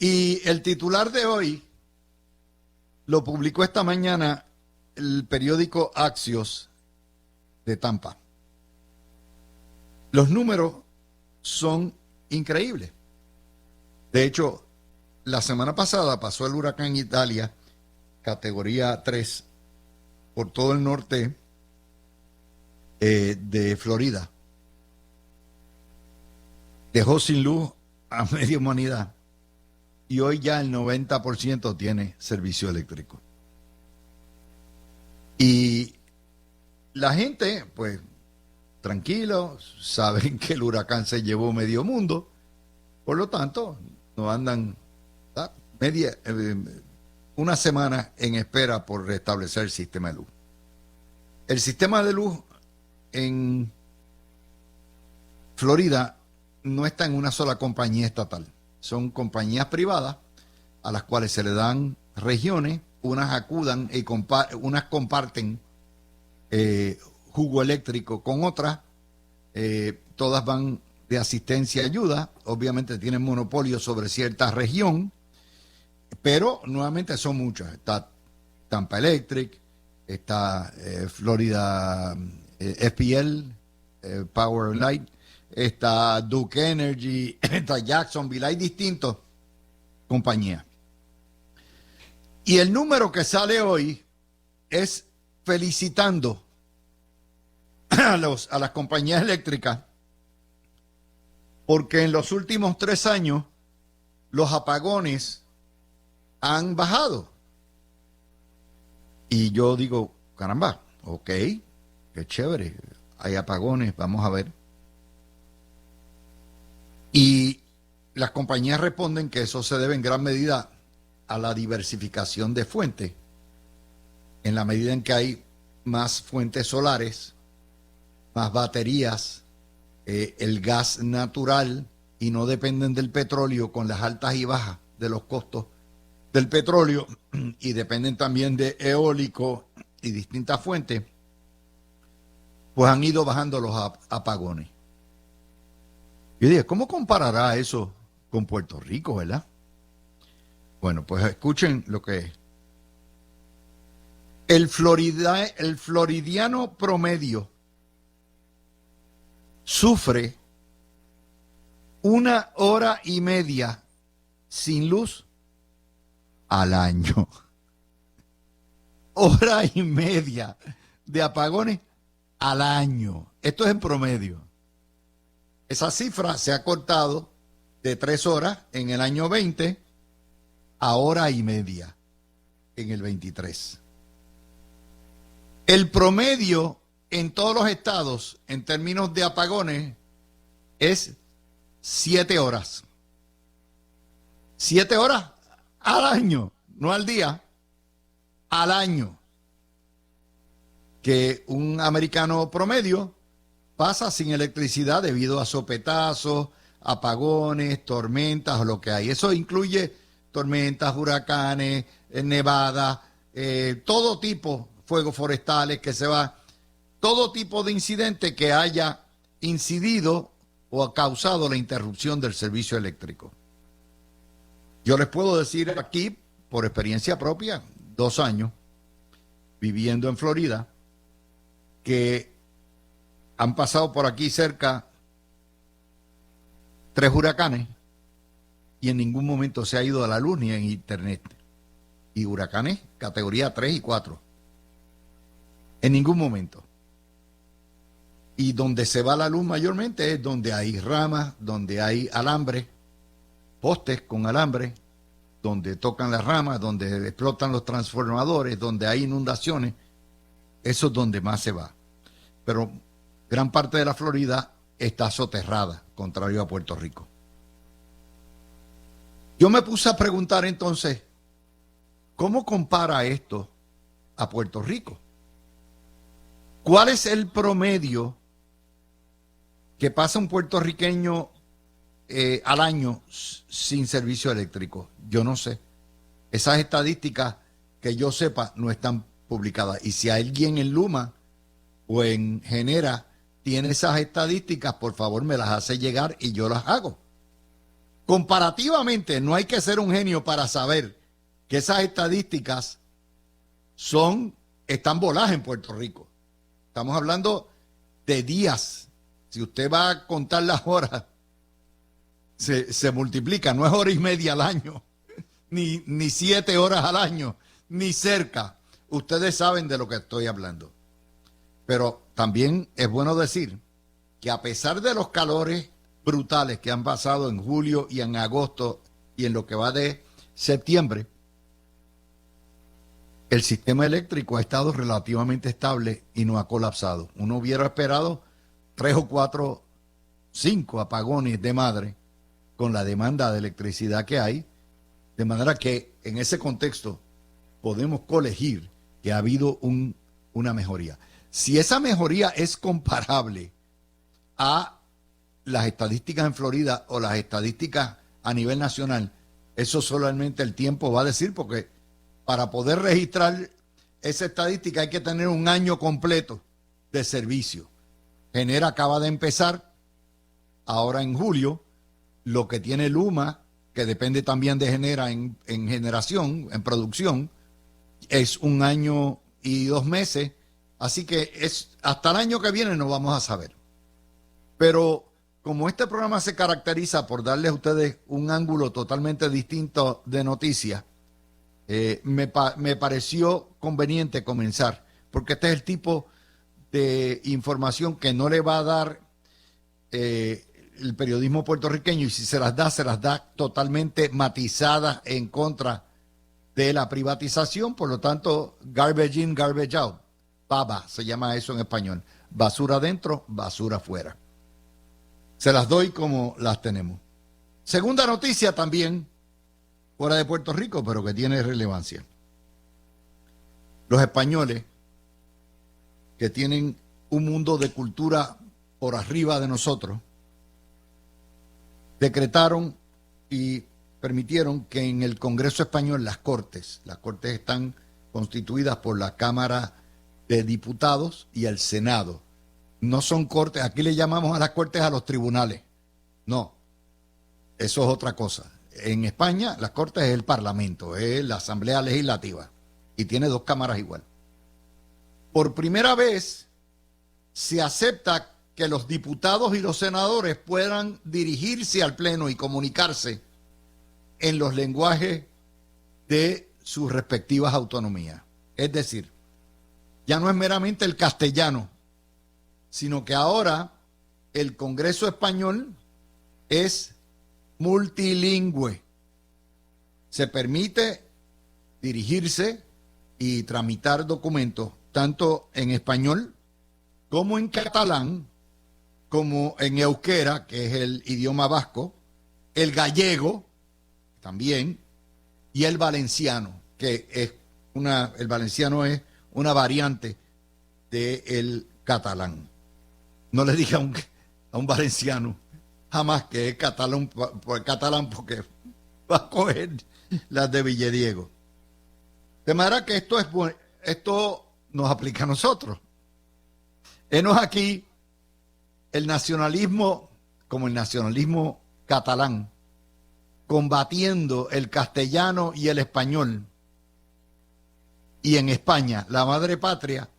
Y el titular de hoy lo publicó esta mañana el periódico Axios de Tampa. Los números son increíbles. De hecho, la semana pasada pasó el huracán Italia, categoría 3, por todo el norte de Florida. Dejó sin luz a media humanidad. Y hoy ya el 90% tiene servicio eléctrico. Y la gente, pues, tranquilos, saben que el huracán se llevó medio mundo, por lo tanto, no andan una semana en espera por restablecer el sistema de luz. El sistema de luz en Florida no está en una sola compañía estatal. Son compañías privadas a las cuales se le dan regiones, unas acudan y unas comparten jugo eléctrico con otras, todas van de asistencia y ayuda, obviamente tienen monopolio sobre cierta región, pero nuevamente son muchas. Está Tampa Electric, está Florida FPL, Power Light, está Duke Energy, está Jacksonville, hay distintas compañías. Y el número que sale hoy es felicitando a las compañías eléctricas porque en los últimos 3 años los apagones han bajado. Y yo digo, caramba, ok, qué chévere, hay apagones, vamos a ver. Y las compañías responden que eso se debe en gran medida a la diversificación de fuentes. En la medida en que hay más fuentes solares, más baterías, el gas natural, y no dependen del petróleo con las altas y bajas de los costos del petróleo, y dependen también de eólico y distintas fuentes, pues han ido bajando los apagones. Yo dije, ¿cómo comparará eso con Puerto Rico, verdad? Bueno, pues escuchen lo que es. El floridiano promedio sufre 1 hora y media sin luz al año. 1 hora y media de apagones al año. Esto es en promedio. Esa cifra se ha cortado de 3 horas en el año 20 a 1 hora y media en el 23. El promedio en todos los estados en términos de apagones es 7 horas. 7 horas al año, no al día, al año. Que un americano promedio pasa sin electricidad debido a sopetazos, apagones, tormentas o lo que hay. Eso incluye tormentas, huracanes, nevadas, todo tipo, fuegos forestales que se va, todo tipo de incidente que haya incidido o ha causado la interrupción del servicio eléctrico. Yo les puedo decir aquí, por experiencia propia, 2 años viviendo en Florida, que han pasado por aquí cerca 3 huracanes y en ningún momento se ha ido a la luz ni en internet. Y huracanes categoría 3 y 4. En ningún momento. Y donde se va la luz mayormente es donde hay ramas, donde hay alambre, postes con alambre, donde tocan las ramas, donde explotan los transformadores, donde hay inundaciones. Eso es donde más se va. Pero gran parte de la Florida está soterrada, contrario a Puerto Rico. Yo me puse a preguntar entonces, ¿cómo compara esto a Puerto Rico? ¿Cuál es el promedio que pasa un puertorriqueño al año sin servicio eléctrico? Yo no sé. Esas estadísticas que yo sepa no están publicadas. Y si alguien en Luma o en Genera tiene esas estadísticas, por favor me las hace llegar y yo las hago. Comparativamente, no hay que ser un genio para saber que esas estadísticas están voladas en Puerto Rico. Estamos hablando de días. Si usted va a contar las horas, se multiplica. No es hora y media al año, ni 7 horas al año, ni cerca. Ustedes saben de lo que estoy hablando. Pero también es bueno decir que a pesar de los calores brutales que han pasado en julio y en agosto y en lo que va de septiembre, el sistema eléctrico ha estado relativamente estable y no ha colapsado. Uno hubiera esperado 3 o 4, 5 apagones de madre con la demanda de electricidad que hay, de manera que en ese contexto podemos colegir que ha habido una mejoría. Si esa mejoría es comparable a las estadísticas en Florida o las estadísticas a nivel nacional, eso solamente el tiempo va a decir, porque para poder registrar esa estadística hay que tener un año completo de servicio. Genera acaba de empezar ahora en julio. Lo que tiene Luma, que depende también de Genera en generación, en producción, es 1 año y 2 meses. Así que hasta el año que viene no vamos a saber. Pero como este programa se caracteriza por darles a ustedes un ángulo totalmente distinto de noticias, me pareció conveniente comenzar, porque este es el tipo de información que no le va a dar el periodismo puertorriqueño, y si se las da totalmente matizadas en contra de la privatización. Por lo tanto, garbage in, garbage out. Baba se llama eso en español. Basura adentro, basura afuera. Se las doy como las tenemos. Segunda noticia también, fuera de Puerto Rico, pero que tiene relevancia. Los españoles, que tienen un mundo de cultura por arriba de nosotros, decretaron y permitieron que en el Congreso español las cortes están constituidas por la Cámara de Diputados y el Senado. No son cortes, aquí le llamamos a las cortes a los tribunales. No, eso es otra cosa. En España, las cortes es el Parlamento, es la Asamblea Legislativa, y tiene 2 cámaras igual. Por primera vez se acepta que los diputados y los senadores puedan dirigirse al Pleno y comunicarse en los lenguajes de sus respectivas autonomías. Es decir, ya no es meramente el castellano, sino que ahora el Congreso español es multilingüe. Se permite dirigirse y tramitar documentos tanto en español como en catalán, como en euskera, que es el idioma vasco, el gallego también, y el valenciano, que es el valenciano es una variante del catalán. No le diga a un valenciano jamás que es catalán, porque va a coger las de Villediego. De manera que esto nos aplica a nosotros. Enos aquí el nacionalismo, como el nacionalismo catalán, combatiendo el castellano y el español. Y en España, la madre patria,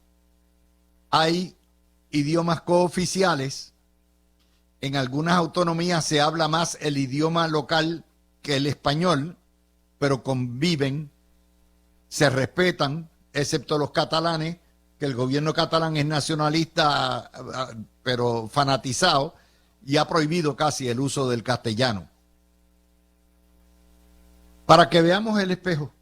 hay idiomas cooficiales. En algunas autonomías se habla más el idioma local que el español, pero conviven, se respetan, excepto los catalanes, que el gobierno catalán es nacionalista, pero fanatizado, y ha prohibido casi el uso del castellano. Para que veamos el espejo,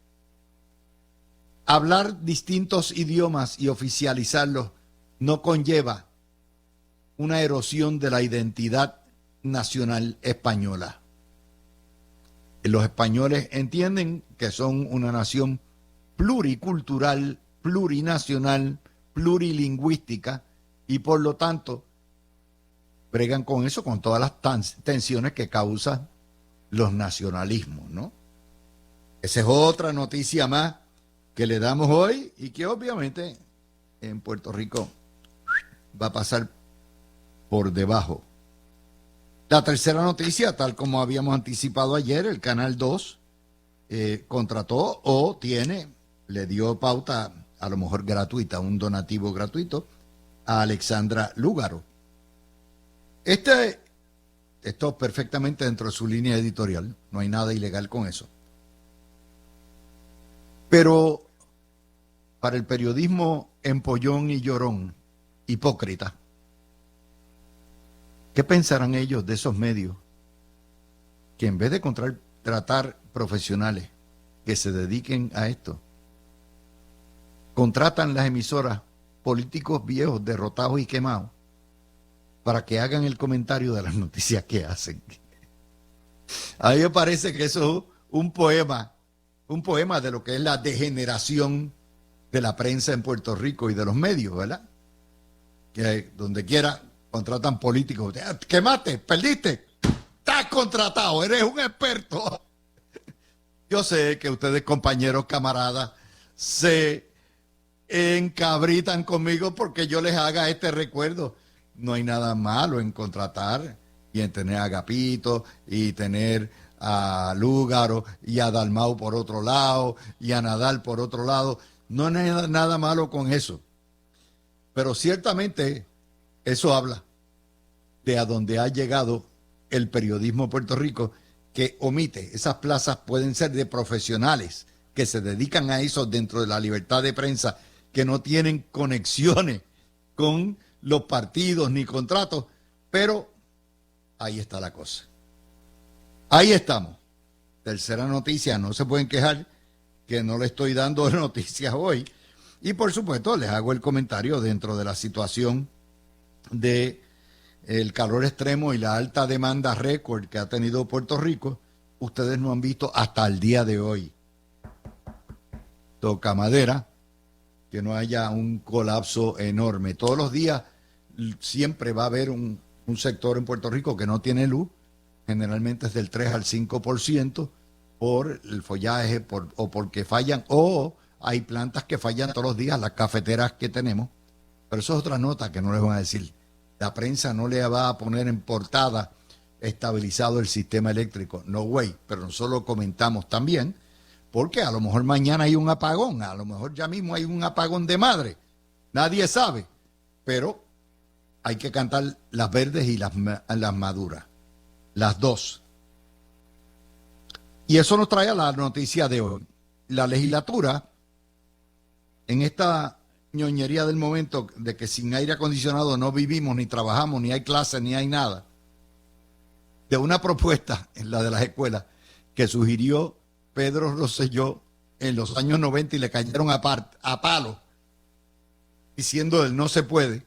hablar distintos idiomas y oficializarlos no conlleva una erosión de la identidad nacional española. Los españoles entienden que son una nación pluricultural, plurinacional, plurilingüística, y por lo tanto bregan con eso, con todas las tensiones que causan los nacionalismos, ¿no? Esa es otra noticia más que le damos hoy y que obviamente en Puerto Rico va a pasar por debajo La tercera noticia, tal como habíamos anticipado ayer, el Canal 2 contrató o le dio pauta, a lo mejor gratuita, un donativo gratuito, a Alexandra Lúgaro. Esto perfectamente dentro de su línea editorial, no hay nada ilegal con eso. Pero para el periodismo empollón y llorón, hipócrita, ¿qué pensarán ellos de esos medios que en vez de contratar profesionales que se dediquen a esto, contratan las emisoras políticos viejos, derrotados y quemados para que hagan el comentario de las noticias que hacen? A mí me parece que eso es un poema de lo que es la degeneración de la prensa en Puerto Rico y de los medios, ¿verdad? Que donde quiera contratan políticos. Quemaste, perdiste, estás contratado, eres un experto. Yo sé que ustedes, compañeros, camaradas, se encabritan conmigo porque yo les haga este recuerdo. No hay nada malo en contratar y en tener a Agapito y tener a Lúgaro y a Dalmau por otro lado y a Nadal por otro lado. No hay nada malo con eso. Pero ciertamente eso habla de a dónde ha llegado el periodismo en Puerto Rico, que omite. Esas plazas pueden ser de profesionales que se dedican a eso dentro de la libertad de prensa, que no tienen conexiones con los partidos ni contratos, pero ahí está la cosa. Ahí estamos. Tercera noticia, no se pueden quejar que no le estoy dando noticias hoy. Y por supuesto les hago el comentario dentro de la situación de el calor extremo y la alta demanda récord que ha tenido Puerto Rico. Ustedes no han visto hasta el día de hoy, toca madera, que no haya un colapso enorme. Todos los días siempre va a haber un sector en Puerto Rico que no tiene luz, generalmente es del 3 al 5% por el follaje o porque fallan, o hay plantas que fallan todos los días, las cafeteras que tenemos. Pero eso es otra nota que no les van a decir. La prensa no le va a poner en portada estabilizado el sistema eléctrico. No way, pero nosotros lo comentamos también, porque a lo mejor mañana hay un apagón, a lo mejor ya mismo hay un apagón de madre. Nadie sabe, pero hay que cantar las verdes y las maduras, las dos. Y eso nos trae a la noticia de hoy. La legislatura, en esta ñoñería del momento de que sin aire acondicionado no vivimos, ni trabajamos, ni hay clases, ni hay nada, de una propuesta, en la de las escuelas, que sugirió Pedro Rosselló en los años 90 y le cayeron a palo, diciendo él no se puede,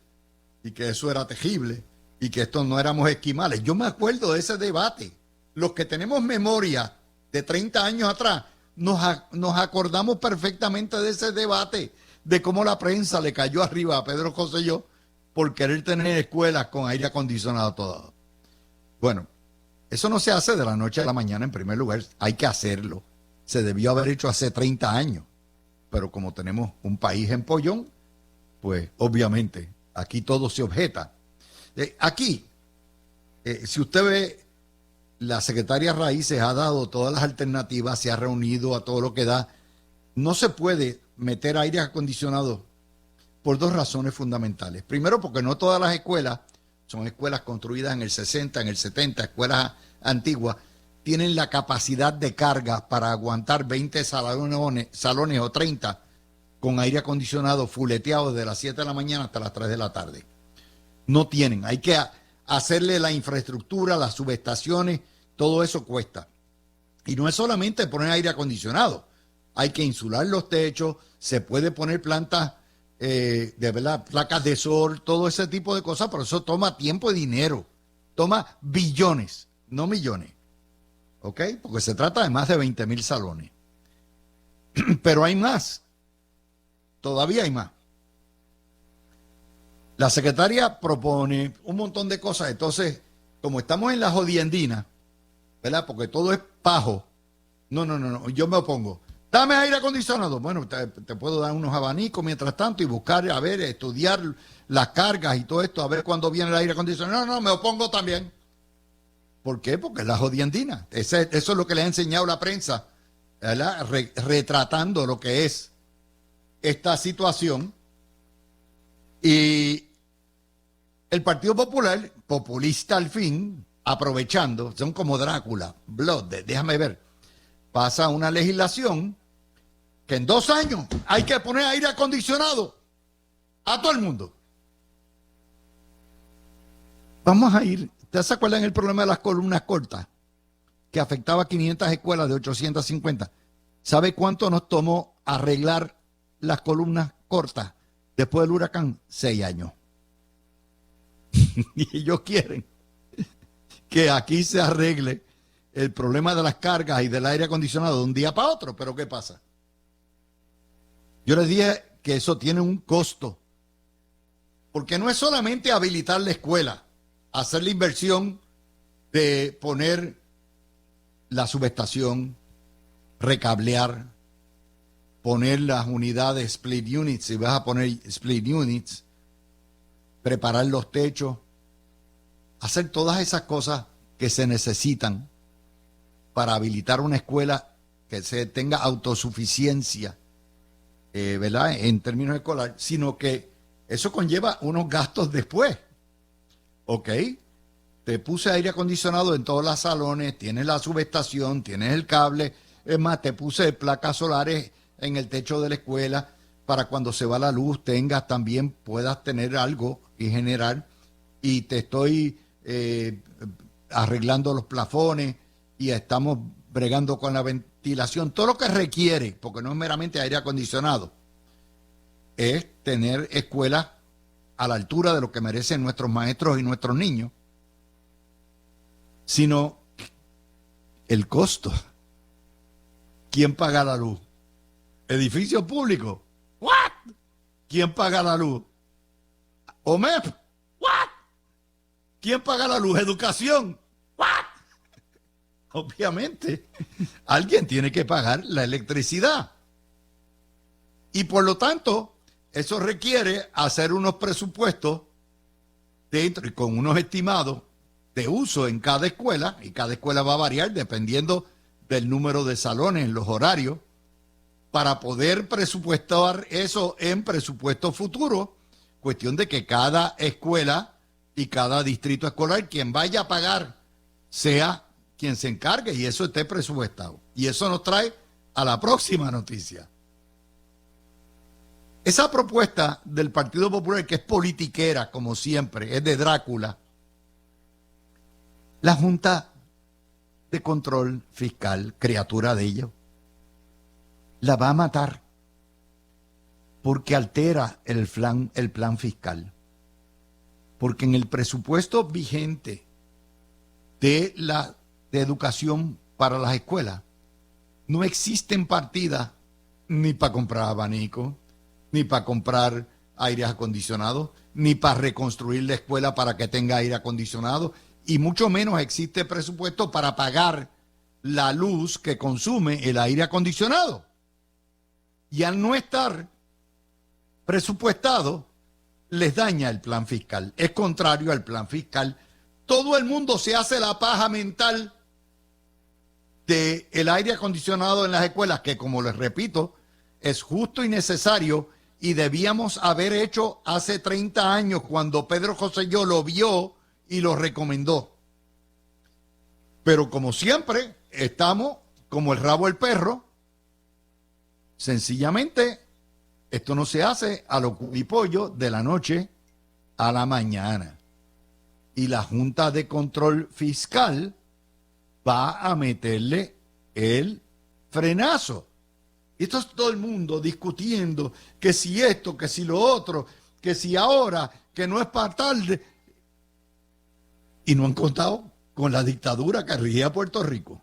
y que eso era tejible, y que estos no éramos esquimales. Yo me acuerdo de ese debate. Los que tenemos memoria de 30 años atrás, nos acordamos perfectamente de ese debate, de cómo la prensa le cayó arriba a Pedro Rosselló por querer tener escuelas con aire acondicionado todo. Bueno, eso no se hace de la noche a la mañana en primer lugar, hay que hacerlo. Se debió haber hecho hace 30 años, pero como tenemos un país empollón, pues obviamente aquí todo se objeta. Aquí, si usted ve, la secretaria Raíces ha dado todas las alternativas, se ha reunido a todo lo que da. No se puede meter aire acondicionado por dos razones fundamentales. Primero, porque no todas las escuelas son escuelas construidas en el 60, en el 70, escuelas antiguas, tienen la capacidad de carga para aguantar 20 salones o 30 con aire acondicionado fuleteado desde las 7 de la mañana hasta las 3 de la tarde. No tienen, hay que hacerle la infraestructura, las subestaciones, todo eso cuesta. Y no es solamente poner aire acondicionado, hay que insular los techos, se puede poner plantas, de verdad, placas de sol, todo ese tipo de cosas, pero eso toma tiempo y dinero, toma billones, no millones, ¿ok? Porque se trata de más de 20,000 salones. Pero hay más, todavía hay más. La secretaria propone un montón de cosas, entonces, como estamos en la jodiendina, ¿verdad? Porque todo es pajo. No, yo me opongo. Dame aire acondicionado. Bueno, te puedo dar unos abanicos mientras tanto y buscar, a ver, estudiar las cargas y todo esto, a ver cuándo viene el aire acondicionado. No, me opongo también. ¿Por qué? Porque es la jodiendina. Eso es lo que le ha enseñado la prensa, ¿verdad? Retratando lo que es esta situación. Y el Partido Popular, populista al fin, aprovechando, son como Drácula, déjame ver, pasa una legislación que en 2 años hay que poner aire acondicionado a todo el mundo. Vamos a ir, ¿ustedes se acuerdan el problema de las columnas cortas? Que afectaba a 500 escuelas de 850. ¿Sabe cuánto nos tomó arreglar las columnas cortas después del huracán? 6 años. Y ellos quieren que aquí se arregle el problema de las cargas y del aire acondicionado de un día para otro. Pero ¿qué pasa? Yo les dije que eso tiene un costo. Porque no es solamente habilitar la escuela, hacer la inversión de poner la subestación, recablear, poner las unidades split units, si vas a poner split units, preparar los techos, hacer todas esas cosas que se necesitan para habilitar una escuela que se tenga autosuficiencia, ¿verdad? En términos escolares, sino que eso conlleva unos gastos después. ¿Ok? Te puse aire acondicionado en todos los salones, tienes la subestación, tienes el cable, es más, te puse placas solares en el techo de la escuela para cuando se va la luz tengas también, puedas tener algo y generar, y te estoy arreglando los plafones y estamos bregando con la ventilación, todo lo que requiere, porque no es meramente aire acondicionado, es tener escuelas a la altura de lo que merecen nuestros maestros y nuestros niños, sino el costo. ¿Quién paga la luz? ¿Edificio público? ¿What? ¿Quién paga la luz? ¿OMEP? ¿What? ¿Quién paga la luz? ¿Educación? ¿What? Obviamente, alguien tiene que pagar la electricidad. Y por lo tanto, eso requiere hacer unos presupuestos dentro y con unos estimados de uso en cada escuela, y cada escuela va a variar dependiendo del número de salones, los horarios, para poder presupuestar eso en presupuesto futuro. Cuestión de que cada escuela y cada distrito escolar, quien vaya a pagar, sea quien se encargue y eso esté presupuestado. Y eso nos trae a la próxima noticia. Esa propuesta del Partido Popular, que es politiquera, como siempre, es de Drácula, la Junta de Control Fiscal, criatura de ellos, la va a matar porque altera el plan fiscal. Porque en el presupuesto vigente de educación para las escuelas no existen partidas ni para comprar abanicos, ni para comprar aires acondicionados, ni para reconstruir la escuela para que tenga aire acondicionado, y mucho menos existe presupuesto para pagar la luz que consume el aire acondicionado. Y al no estar presupuestado, les daña el plan fiscal. Es contrario al plan fiscal. Todo el mundo se hace la paja mental del aire acondicionado en las escuelas, que como les repito, es justo y necesario, y debíamos haber hecho hace 30 años cuando Pedro Rosselló lo vio y lo recomendó. Pero como siempre, estamos como el rabo del perro. Sencillamente, esto no se hace a lo culipollo de la noche a la mañana. Y la Junta de Control Fiscal va a meterle el frenazo. Y esto es todo el mundo discutiendo que si esto, que si lo otro, que si ahora, que no es para tarde. Y no han contado con la dictadura que rige a Puerto Rico.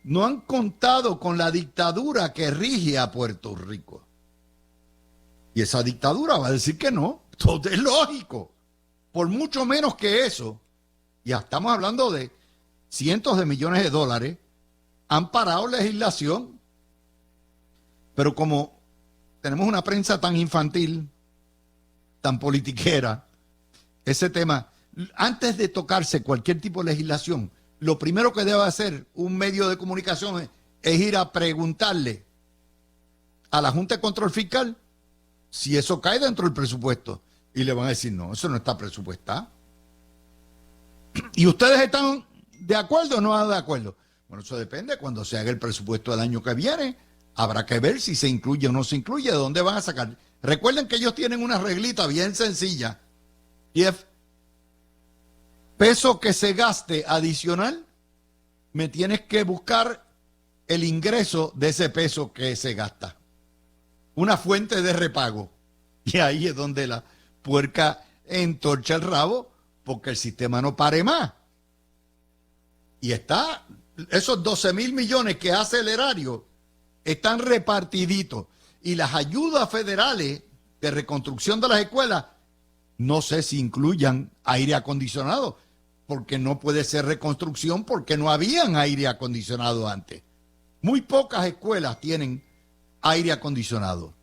No han contado con la dictadura que rige a Puerto Rico. Y esa dictadura va a decir que no. Todo es lógico. Por mucho menos que eso, ya estamos hablando de cientos de millones de dólares, han parado legislación. Pero como tenemos una prensa tan infantil, tan politiquera, ese tema Antes de tocarse cualquier tipo de legislación, lo primero que debe hacer un medio de comunicación es ir a preguntarle a la Junta de Control Fiscal si eso cae dentro del presupuesto. Y le van a decir, no, eso no está presupuestado. ¿Y ustedes están de acuerdo o no de acuerdo? Bueno, eso depende. Cuando se haga el presupuesto del año que viene, habrá que ver si se incluye o no se incluye, de dónde van a sacar. Recuerden que ellos tienen una reglita bien sencilla. Y es peso que se gaste adicional, me tienes que buscar el ingreso de ese peso que se gasta. Una fuente de repago. Y ahí es donde la puerca entorcha el rabo, porque el sistema no pare más. Y está, esos 12,000 millones que hace el erario, están repartiditos. Y las ayudas federales de reconstrucción de las escuelas, no sé si incluyan aire acondicionado, porque no puede ser reconstrucción porque no habían aire acondicionado antes. Muy pocas escuelas tienen aire acondicionado.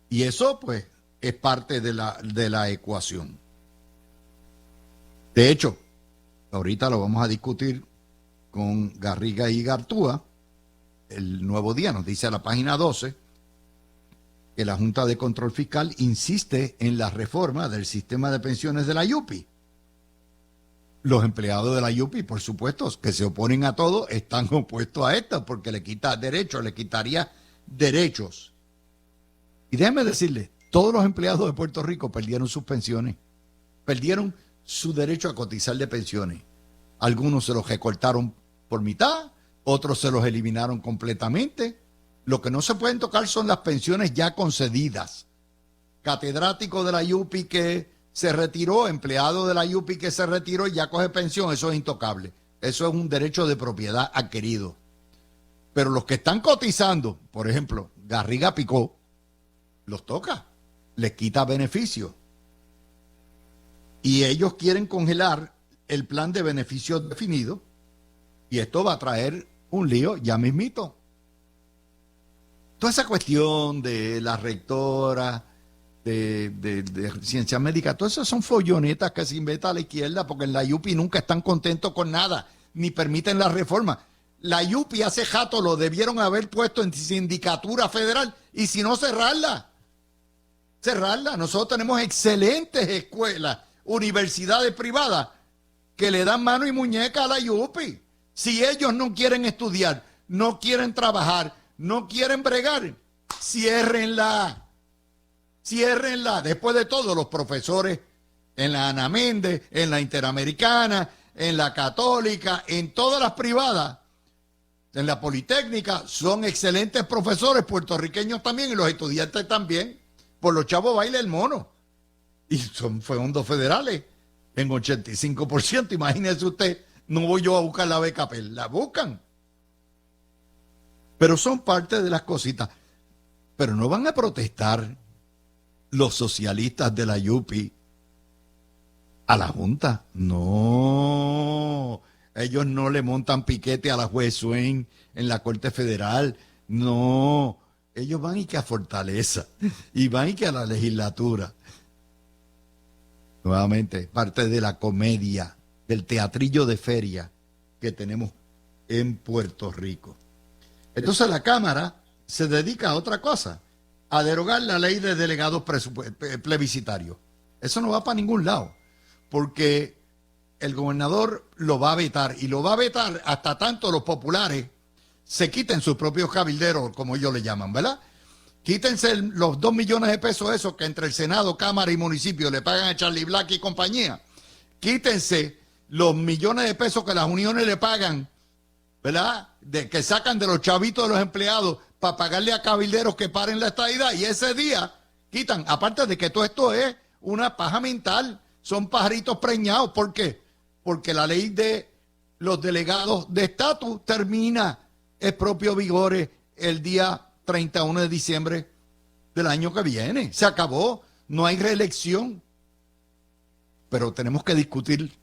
Y eso, pues, es parte de la ecuación. De hecho, ahorita lo vamos a discutir con Garriga y Gartúa. El Nuevo Día nos dice a la página 12 que la Junta de Control Fiscal insiste en la reforma del sistema de pensiones de la YUPI. Los empleados de la YUPI, por supuesto, que se oponen a todo, están opuestos a esto porque le quita derechos, le quitaría derechos. Y déjenme decirles, todos los empleados de Puerto Rico perdieron sus pensiones, perdieron su derecho a cotizar de pensiones. Algunos se los recortaron por mitad, otros se los eliminaron completamente. Lo que no se pueden tocar son las pensiones ya concedidas. Catedrático de la YUPI que se retiró, empleado de la YUPI que se retiró y ya coge pensión, eso es intocable. Eso es un derecho de propiedad adquirido. Pero los que están cotizando, por ejemplo, Garriga Picó, los toca, les quita beneficios. Y ellos quieren congelar el plan de beneficios definido y esto va a traer un lío ya mismito. Toda esa cuestión de la rectora de ciencias médicas, todas esas son follonetas que se inventan a la izquierda porque en la YUPI nunca están contentos con nada, ni permiten la reforma. La YUPI hace jato lo debieron haber puesto en sindicatura federal y si no cerrarla. Nosotros tenemos excelentes escuelas, universidades privadas que le dan mano y muñeca a la YUPI. Si ellos no quieren estudiar, no quieren trabajar, no quieren bregar, ciérrenla. Después de todo, los profesores en la Ana Méndez, en la Interamericana, en la Católica, en todas las privadas, en la Politécnica, son excelentes profesores puertorriqueños también y los estudiantes también. Por los chavos baila el mono. Y son fondos federales en 85%. Imagínese usted, no voy yo a buscar la beca, la buscan. Pero son parte de las cositas. Pero no van a protestar los socialistas de la YUPI a la Junta. No. Ellos no le montan piquete a la juez Swain en la Corte Federal. No. Ellos van y que a Fortaleza. Y van y que a la legislatura. Nuevamente, parte de la comedia, del teatrillo de feria que tenemos en Puerto Rico. Entonces la Cámara se dedica a otra cosa, a derogar la ley de delegados plebiscitarios. Eso no va para ningún lado, porque el gobernador lo va a vetar, y lo va a vetar hasta tanto los populares se quiten sus propios cabilderos, como ellos le llaman, ¿verdad? Quítense los 2 millones de pesos esos que entre el Senado, Cámara y municipio le pagan a Charlie Black y compañía. Quítense los millones de pesos que las uniones le pagan, ¿verdad? Que sacan de los chavitos de los empleados para pagarle a cabilderos que paren la estadidad. Y ese día quitan, aparte de que todo esto es una paja mental, son pajaritos preñados. ¿Por qué? Porque la ley de los delegados de estatus termina es propio vigor el día 31 de diciembre del año que viene. Se acabó, no hay reelección. Pero tenemos que discutir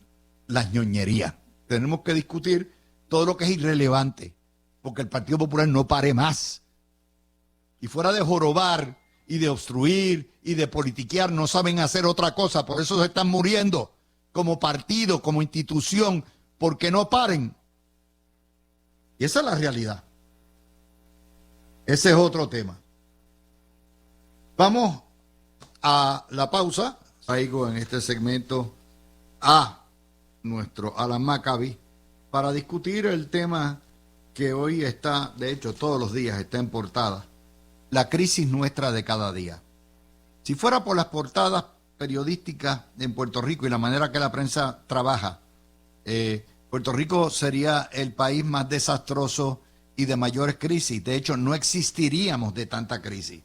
las ñoñerías. Tenemos que discutir todo lo que es irrelevante, porque el Partido Popular no pare más. Y fuera de jorobar y de obstruir y de politiquear, no saben hacer otra cosa, por eso se están muriendo. como partido, como institución, porque no paren. Y esa es la realidad. Ese es otro tema. Vamos a la pausa. Traigo en este segmento a nuestro Alan Maccabi para discutir el tema que hoy está, de hecho todos los días está en portada, la crisis nuestra de cada día. Si fuera por las portadas periodísticas en Puerto Rico y la manera que la prensa trabaja, Puerto Rico sería el país más desastroso y de mayores crisis. De hecho, no existiríamos de tanta crisis.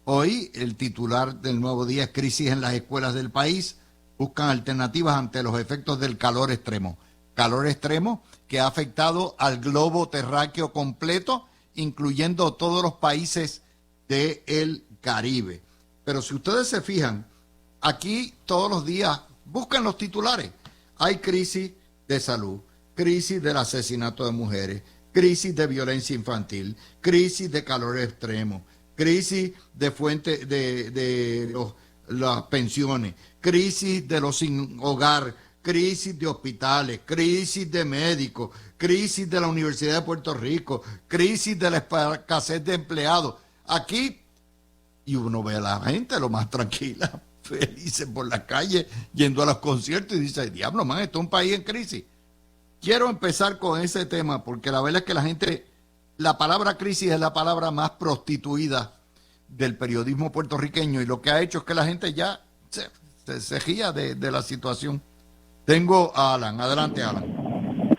Hoy el titular del Nuevo Día es crisis en las escuelas del país. Buscan alternativas ante los efectos del calor extremo. Calor extremo que ha afectado al globo terráqueo completo, incluyendo todos los países del Caribe. Pero si ustedes se fijan, aquí todos los días buscan los titulares. Hay crisis de salud, crisis del asesinato de mujeres, crisis de violencia infantil, crisis de calor extremo, crisis de fuente las pensiones, crisis de los sin hogar, crisis de hospitales, crisis de médicos, crisis de la Universidad de Puerto Rico, crisis de la escasez de empleados. Aquí, y uno ve a la gente lo más tranquila, felices por la calle, yendo a los conciertos y dice, diablo, man, esto es un país en crisis. Quiero empezar con ese tema porque la verdad es que la gente, la palabra crisis es la palabra más prostituida del periodismo puertorriqueño y lo que ha hecho es que la gente ya se ría de la situación. Tengo a Alan. Adelante, Alan.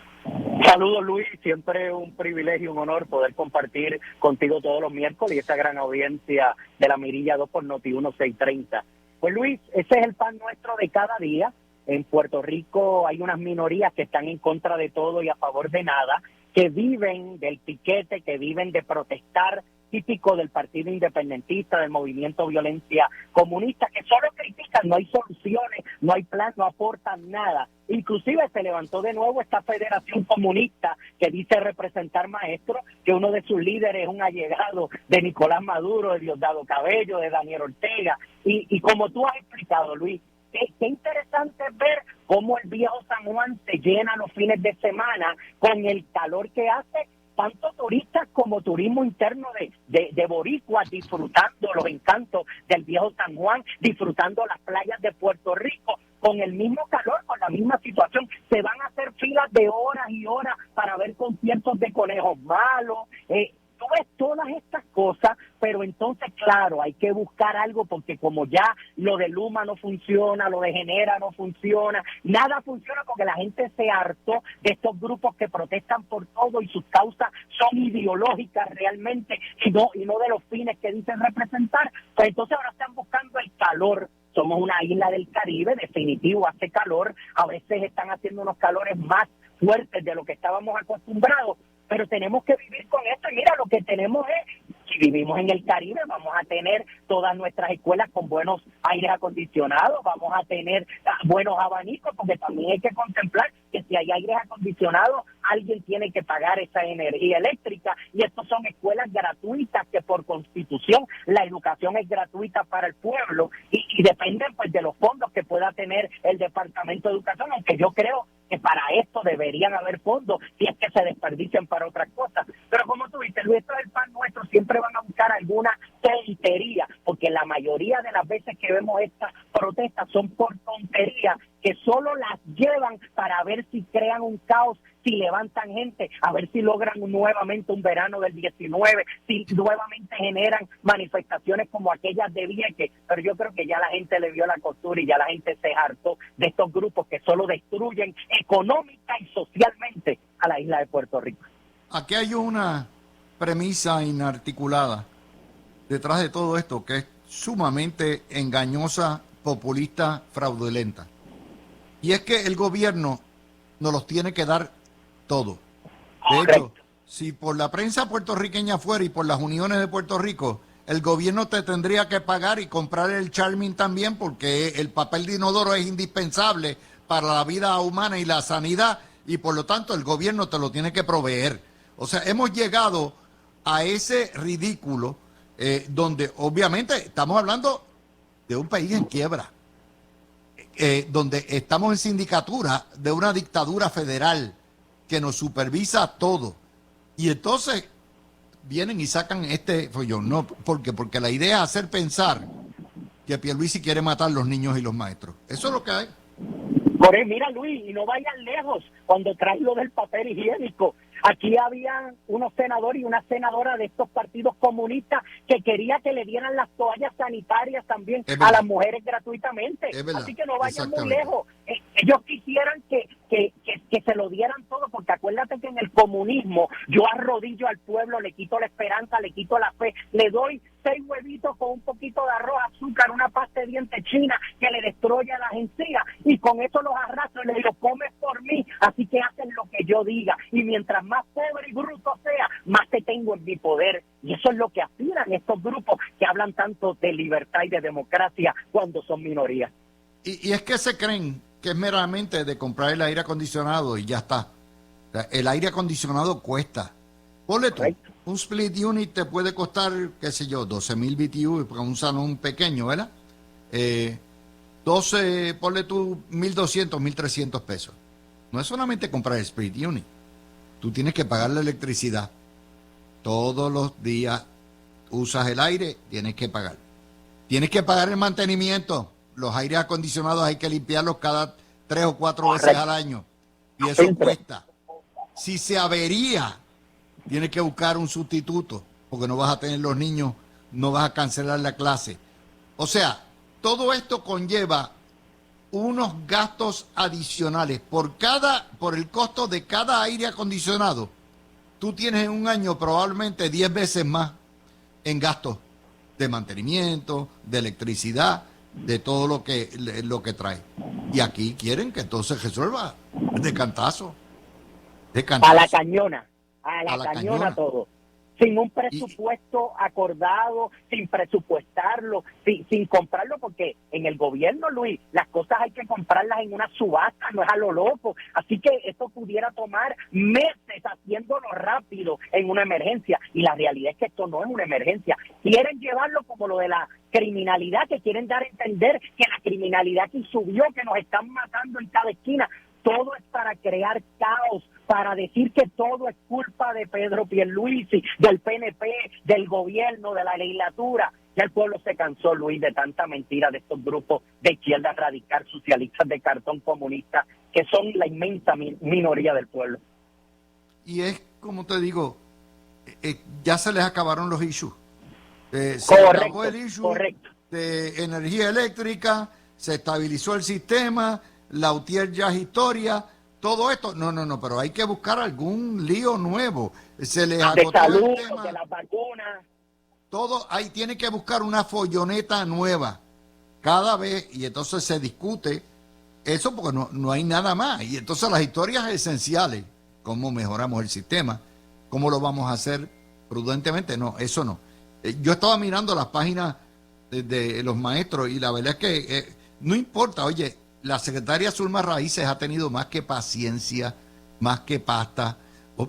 Saludos, Luis. Siempre un privilegio, un honor poder compartir contigo todos los miércoles y esta gran audiencia de la Mirilla 2 por Noti1 630. Pues, Luis, ese es el pan nuestro de cada día. En Puerto Rico hay unas minorías que están en contra de todo y a favor de nada, que viven del piquete, que viven de protestar, típico del Partido Independentista, del Movimiento Violencia Comunista, que solo critican, no hay soluciones, no hay plan, no aportan nada. Inclusive se levantó de nuevo esta Federación Comunista que dice representar maestros, que uno de sus líderes es un allegado de Nicolás Maduro, de Diosdado Cabello, de Daniel Ortega, y como tú has explicado, Luis, qué interesante ver cómo el viejo San Juan se llena los fines de semana con el calor que hace, tanto turistas como turismo interno de boricuas disfrutando los encantos del viejo San Juan, disfrutando las playas de Puerto Rico, con el mismo calor, con la misma situación. Se van a hacer filas de horas y horas para ver conciertos de conejos malos. Tú ves todas estas cosas, pero entonces, claro, hay que buscar algo porque como ya lo de Luma no funciona, lo de Genera no funciona, nada funciona porque la gente se hartó de estos grupos que protestan por todo y sus causas son ideológicas realmente y no de los fines que dicen representar. Pues entonces ahora están buscando el calor. Somos una isla del Caribe, definitivo, hace calor, a veces están haciendo unos calores más fuertes de lo que estábamos acostumbrados, pero tenemos que vivir con esto. Y mira, lo que tenemos es, si vivimos en el Caribe, vamos a tener todas nuestras escuelas con buenos aires acondicionados, vamos a tener buenos abanicos, porque también hay que contemplar que si hay aires acondicionados, alguien tiene que pagar esa energía eléctrica, y estos son escuelas gratuitas, que por constitución la educación es gratuita para el pueblo, y dependen pues de los fondos que pueda tener el Departamento de Educación, aunque yo creo que para esto deberían haber fondos, si es que se desperdician para otras cosas. Pero como tú dices, Luis, esto es el pan nuestro, siempre van a buscar alguna tontería, porque la mayoría de las veces que vemos estas protestas son por tonterías, que solo las llevan para ver si crean un caos, si levantan gente, a ver si logran nuevamente un verano del 19, si nuevamente generan manifestaciones como aquellas de Vieques. Pero yo creo que ya la gente le vio la costura y ya la gente se hartó de estos grupos que solo destruyen económica y socialmente a la isla de Puerto Rico. Aquí hay una premisa inarticulada detrás de todo esto que es sumamente engañosa, populista, fraudulenta. Y es que el gobierno nos los tiene que dar todo. De hecho, si por la prensa puertorriqueña fuera y por las uniones de Puerto Rico, el gobierno te tendría que pagar y comprar el Charmin también, porque el papel de inodoro es indispensable para la vida humana y la sanidad, y por lo tanto el gobierno te lo tiene que proveer. O sea, hemos llegado a ese ridículo donde obviamente estamos hablando de un país en quiebra. donde estamos en sindicatura de una dictadura federal que nos supervisa todo. Y entonces vienen y sacan este follón. No, ¿por qué? Porque la idea es hacer pensar que Pierluisi quiere matar a los niños y los maestros. Eso es lo que hay. Por eso, mira, Luis, y no vayan lejos cuando traes lo del papel higiénico. Aquí había unos senadores y una senadora de estos partidos comunistas que quería que le dieran las toallas sanitarias también a las mujeres gratuitamente. Así que no vayan muy lejos. Ellos quisieran que se lo dieran todo, porque acuérdate que en el comunismo yo arrodillo al pueblo, le quito la esperanza, le quito la fe, le doy 6 huevitos con un poquito de arroz, azúcar, una pasta de dientes china que le destruya las encías, y con eso los arrastro y les digo, comes por mí, así que hacen lo que yo diga, y mientras más pobre y bruto sea, más te tengo en mi poder. Y eso es lo que aspiran estos grupos que hablan tanto de libertad y de democracia cuando son minorías. Y es que se creen que es meramente de comprar el aire acondicionado y ya está. O sea, el aire acondicionado cuesta. Ponle tú, un split unit te puede costar, qué sé yo, 12,000 BTU para un salón pequeño, ¿verdad? 12, ponle tú 1,200, 1,300 pesos. No es solamente comprar el split unit. Tú tienes que pagar la electricidad. Todos los días usas el aire, tienes que pagar. Tienes que pagar el mantenimiento. Los aires acondicionados hay que limpiarlos cada 3 o 4 veces al año. Y eso cuesta. Si se avería, tienes que buscar un sustituto, porque no vas a tener los niños, no vas a cancelar la clase. O sea, todo esto conlleva unos gastos adicionales. Por el costo de cada aire acondicionado, tú tienes en un año probablemente 10 veces más en gastos de mantenimiento, de electricidad, de todo lo que trae. Y aquí quieren que entonces resuelva de cantazo. A la cañona, a la cañona todo. Sin un presupuesto acordado, sin presupuestarlo, sin comprarlo, porque en el gobierno, Luis, las cosas hay que comprarlas en una subasta, no es a lo loco. Así que esto pudiera tomar meses haciéndolo rápido en una emergencia. Y la realidad es que esto no es una emergencia. Quieren llevarlo como lo de la criminalidad, que quieren dar a entender que la criminalidad que subió, que nos están matando en cada esquina. Todo es para crear caos, para decir que todo es culpa de Pedro Pierluisi, del PNP, del gobierno, de la legislatura. Ya el pueblo se cansó, Luis, de tanta mentira de estos grupos de izquierda radical, socialistas de cartón comunista, que son la inmensa minoría del pueblo. Y es, como te digo, ya se les acabaron los issues. Se acabó el issue de energía eléctrica, se estabilizó el sistema, Lautier ya es historia, todo esto, no, pero hay que buscar algún lío nuevo. Se les agotó de salud, el tema, de las vacunas. Todo, ahí tiene que buscar una folloneta nueva cada vez, y entonces se discute eso porque no hay nada más. Y entonces las historias esenciales, cómo mejoramos el sistema, cómo lo vamos a hacer prudentemente, no, eso no. Yo estaba mirando las páginas de los maestros y la verdad es que no importa, oye, la secretaria Zulma Raíces ha tenido más que paciencia, más que pasta.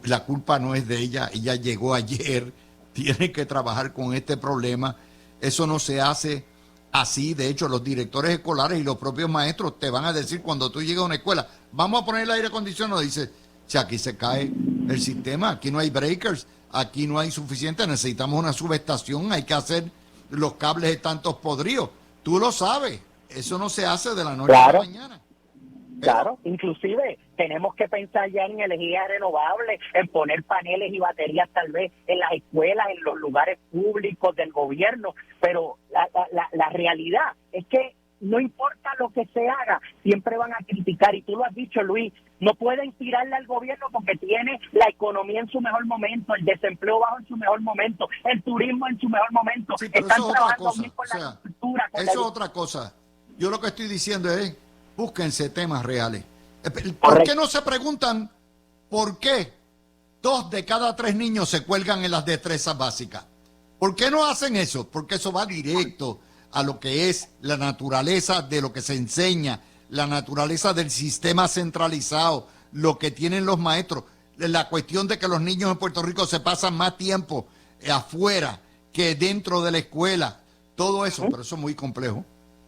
La culpa no es de ella llegó ayer, tiene que trabajar con este problema. Eso no se hace así. De hecho, los directores escolares y los propios maestros te van a decir cuando tú llegas a una escuela, vamos a poner el aire acondicionado, dice, si aquí se cae el sistema, aquí no hay breakers, aquí no hay suficiente, necesitamos una subestación, hay que hacer, los cables están todos podridos. Tú lo sabes. Eso no se hace de la noche a la mañana. Claro, inclusive tenemos que pensar ya en energías renovables, en poner paneles y baterías tal vez en las escuelas, en los lugares públicos del gobierno, pero la realidad es que no importa lo que se haga, siempre van a criticar, y tú lo has dicho, Luis, no pueden tirarle al gobierno porque tiene la economía en su mejor momento, el desempleo bajo en su mejor momento, el turismo en su mejor momento. Sí, pero están trabajando bien con la agricultura. Eso es otra cosa. Yo lo que estoy diciendo es, búsquense temas reales. ¿Por qué no se preguntan por qué 2 de cada 3 niños se cuelgan en las destrezas básicas? ¿Por qué no hacen eso? Porque eso va directo a lo que es la naturaleza de lo que se enseña, la naturaleza del sistema centralizado, lo que tienen los maestros, la cuestión de que los niños en Puerto Rico se pasan más tiempo afuera que dentro de la escuela, todo eso, pero eso es muy complejo.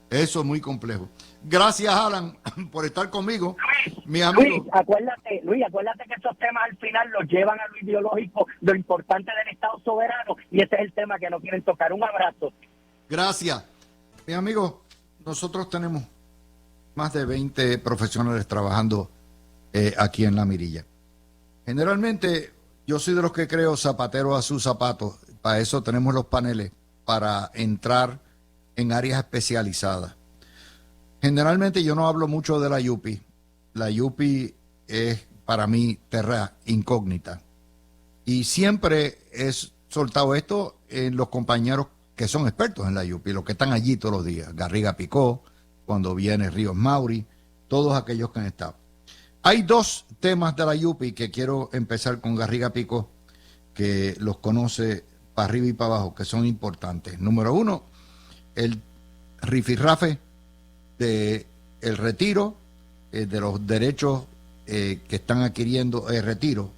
Eso es muy complejo. Gracias, Alan, por estar conmigo, mi amigo. Luis, acuérdate que esos temas al final los llevan a lo ideológico, lo importante del Estado soberano, y ese es el tema que no quieren tocar. Un abrazo. Gracias. Mi amigo, nosotros tenemos más de 20 profesionales trabajando aquí en La Mirilla. Generalmente, yo soy de los que creo zapatero a sus zapatos. Para eso tenemos los paneles, para entrar en áreas especializadas. Generalmente yo no hablo mucho de la YUPI. La YUPI es para mí terra incógnita. Y siempre he soltado esto en los compañeros que son expertos en la YUPI, los que están allí todos los días. Garriga Picó, cuando viene Ríos Mauri, todos aquellos que han estado. Hay dos temas de la YUPI que quiero empezar con Garriga Picó, que los conoce para arriba y para abajo, que son importantes. Número uno, el rifirrafe de el retiro, de los derechos que están adquiriendo el retiro.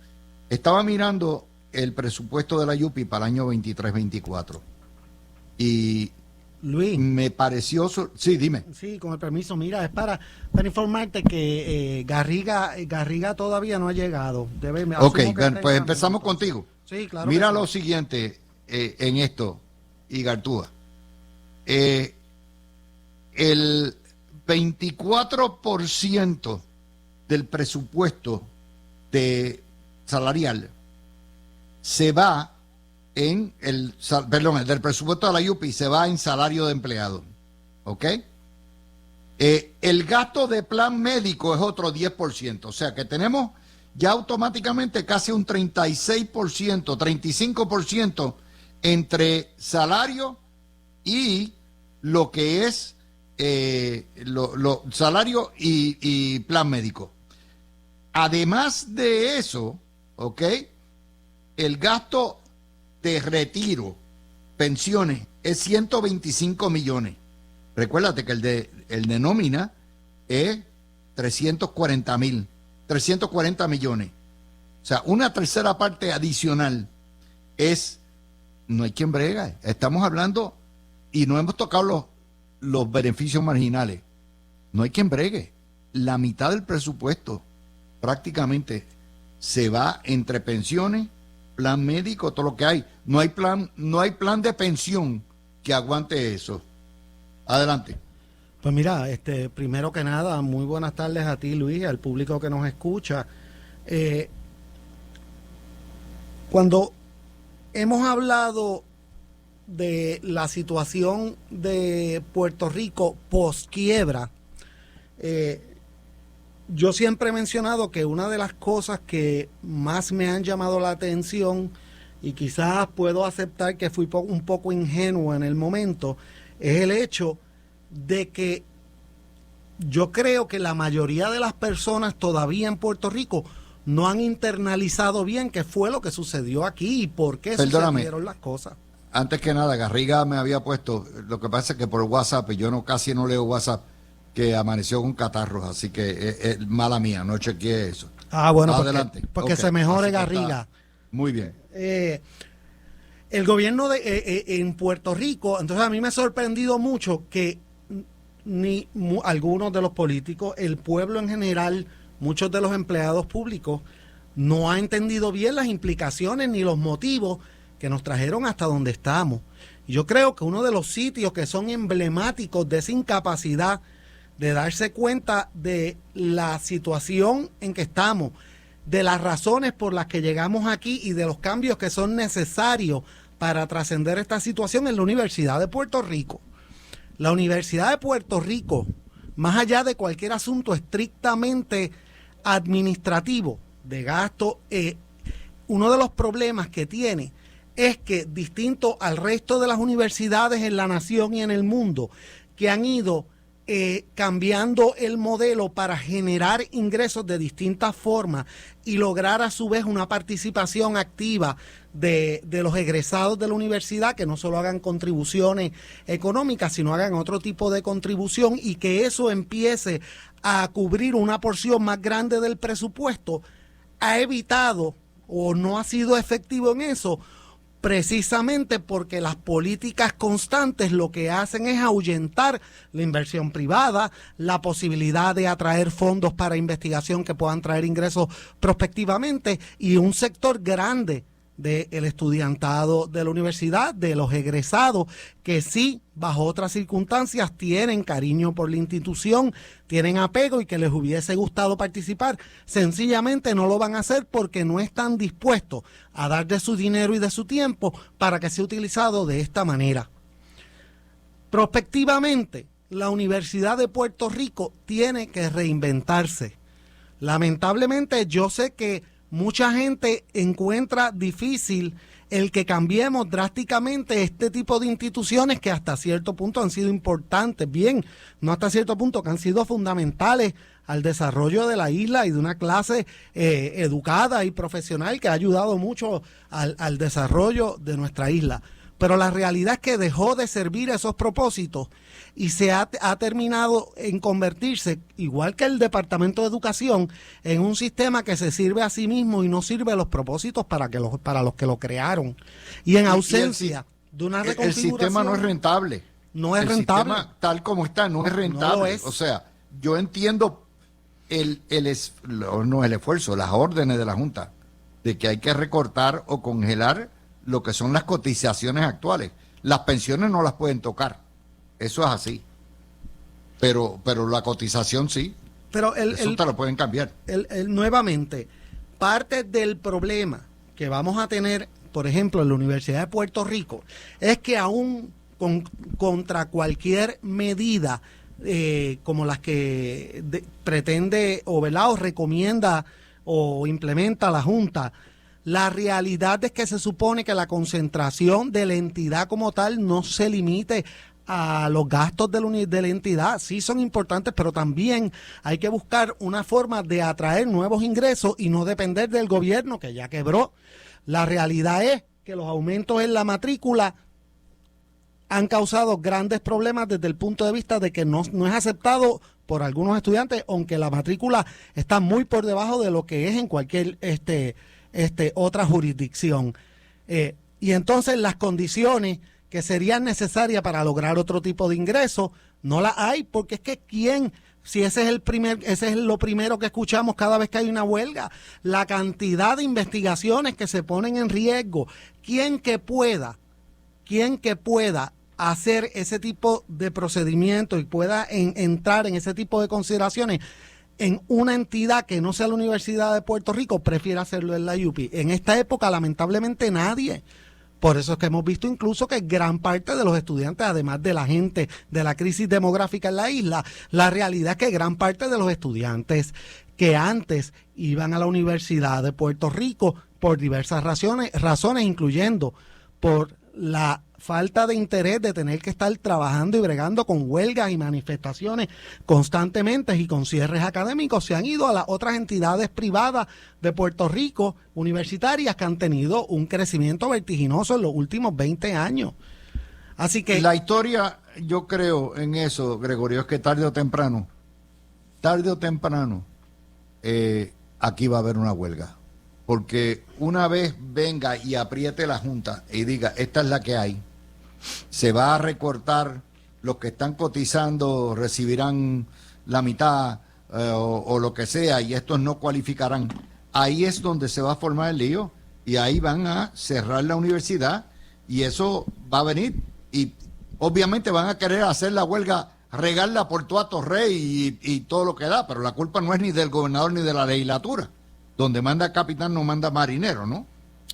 Estaba mirando el presupuesto de la YUPI para el año 23-24 y Luis, me pareció... Sí, dime. Sí, con el permiso. Mira, es para informarte que Garriga todavía no ha llegado. Ok, pues empezamos contigo. Sí, claro. Mira lo siguiente en esto, Igartúa. El 24% del presupuesto salarial se va en el del presupuesto de la YUPI se va en salario de empleado. ¿Ok? El gasto de plan médico es otro 10%. O sea que tenemos ya automáticamente casi un 36%, 35% entre salario y lo que es salario y plan médico. Además de eso, ¿ok? El gasto de retiro, pensiones, es 125 millones. Recuérdate que el de nómina es 340 millones. O sea, una tercera parte adicional no hay quien brega. Estamos hablando, y no hemos tocado los beneficios marginales. No hay quien bregue. La mitad del presupuesto prácticamente se va entre pensiones, plan médico, todo lo que hay. No hay plan de pensión que aguante eso. Adelante. Pues mira, primero que nada, muy buenas tardes a ti, Luis, al público que nos escucha. Cuando hemos hablado de la situación de Puerto Rico post-quiebra, yo siempre he mencionado que una de las cosas que más me han llamado la atención, y quizás puedo aceptar que fui un poco ingenuo en el momento, es el hecho de que yo creo que la mayoría de las personas todavía en Puerto Rico no han internalizado bien qué fue lo que sucedió aquí y por qué sucedieron las cosas. Antes que nada, Garriga me había puesto, lo que pasa es que por WhatsApp, y yo casi no leo WhatsApp, que amaneció con catarros, así que es mala mía, no chequeé eso. Ah, bueno, adelante. Porque se mejore Garriga. Muy bien. El gobierno en Puerto Rico, entonces a mí me ha sorprendido mucho que algunos de los políticos, el pueblo en general, muchos de los empleados públicos, no ha entendido bien las implicaciones ni los motivos que nos trajeron hasta donde estamos. Y yo creo que uno de los sitios que son emblemáticos de esa incapacidad de darse cuenta de la situación en que estamos, de las razones por las que llegamos aquí y de los cambios que son necesarios para trascender esta situación en la Universidad de Puerto Rico. La Universidad de Puerto Rico, más allá de cualquier asunto estrictamente administrativo de gasto, uno de los problemas que tiene es que, distinto al resto de las universidades en la nación y en el mundo, que han ido cambiando el modelo para generar ingresos de distintas formas y lograr a su vez una participación activa de los egresados de la universidad, que no solo hagan contribuciones económicas, sino hagan otro tipo de contribución, y que eso empiece a cubrir una porción más grande del presupuesto, ha evitado o no ha sido efectivo en eso precisamente porque las políticas constantes lo que hacen es ahuyentar la inversión privada, la posibilidad de atraer fondos para investigación que puedan traer ingresos prospectivamente y un sector grande del estudiantado de la universidad, de los egresados, que sí, bajo otras circunstancias, tienen cariño por la institución, tienen apego y que les hubiese gustado participar, sencillamente no lo van a hacer porque no están dispuestos a dar de su dinero y de su tiempo para que sea utilizado de esta manera. Prospectivamente, la Universidad de Puerto Rico tiene que reinventarse. Lamentablemente, yo sé que mucha gente encuentra difícil el que cambiemos drásticamente este tipo de instituciones que hasta cierto punto han sido importantes, bien, no hasta cierto punto, que han sido fundamentales al desarrollo de la isla y de una clase educada y profesional que ha ayudado mucho al desarrollo de nuestra isla. Pero la realidad es que dejó de servir esos propósitos y se ha terminado en convertirse, igual que el Departamento de Educación, en un sistema que se sirve a sí mismo y no sirve a los propósitos para los que lo crearon. Y en ausencia de una reconfiguración... El sistema no es rentable. No es rentable. El sistema tal como está no es rentable. No lo es. O sea, yo entiendo el esfuerzo, las órdenes de la Junta de que hay que recortar o congelar lo que son las cotizaciones actuales. Las pensiones no las pueden tocar. Eso es así. Pero la cotización sí. Pero eso te lo pueden cambiar. Nuevamente, parte del problema que vamos a tener, por ejemplo, en la Universidad de Puerto Rico, es que aún contra cualquier medida como las que pretende o recomienda o implementa la Junta, la realidad es que se supone que la concentración de la entidad como tal no se limite a los gastos de la entidad. Sí son importantes, pero también hay que buscar una forma de atraer nuevos ingresos y no depender del gobierno que ya quebró. La realidad es que los aumentos en la matrícula han causado grandes problemas desde el punto de vista de que no es aceptado por algunos estudiantes, aunque la matrícula está muy por debajo de lo que es en cualquier otra jurisdicción. Y entonces las condiciones que serían necesarias para lograr otro tipo de ingresos no las hay, porque es que si ese es lo primero que escuchamos cada vez que hay una huelga, la cantidad de investigaciones que se ponen en riesgo, ¿quién que pueda hacer ese tipo de procedimiento y pueda entrar en ese tipo de consideraciones en una entidad que no sea la Universidad de Puerto Rico, prefiere hacerlo en la UPI? En esta época, lamentablemente, nadie. Por eso es que hemos visto incluso que gran parte de los estudiantes, además de la gente de la crisis demográfica en la isla, la realidad es que gran parte de los estudiantes que antes iban a la Universidad de Puerto Rico por diversas razones, incluyendo por la falta de interés de tener que estar trabajando y bregando con huelgas y manifestaciones constantemente y con cierres académicos, se han ido a las otras entidades privadas de Puerto Rico, universitarias, que han tenido un crecimiento vertiginoso en los últimos 20 años. Así que la historia, yo creo en eso, Gregorio, es que tarde o temprano, aquí va a haber una huelga. Porque una vez venga y apriete la Junta y diga, esta es la que hay, se va a recortar, los que están cotizando recibirán la mitad o lo que sea, y estos no cualificarán. Ahí es donde se va a formar el lío y ahí van a cerrar la universidad y eso va a venir. Y obviamente van a querer hacer la huelga, regarla por Tuato Rey y todo lo que da, pero la culpa no es ni del gobernador ni de la legislatura. Donde manda capitán no manda marinero, ¿no?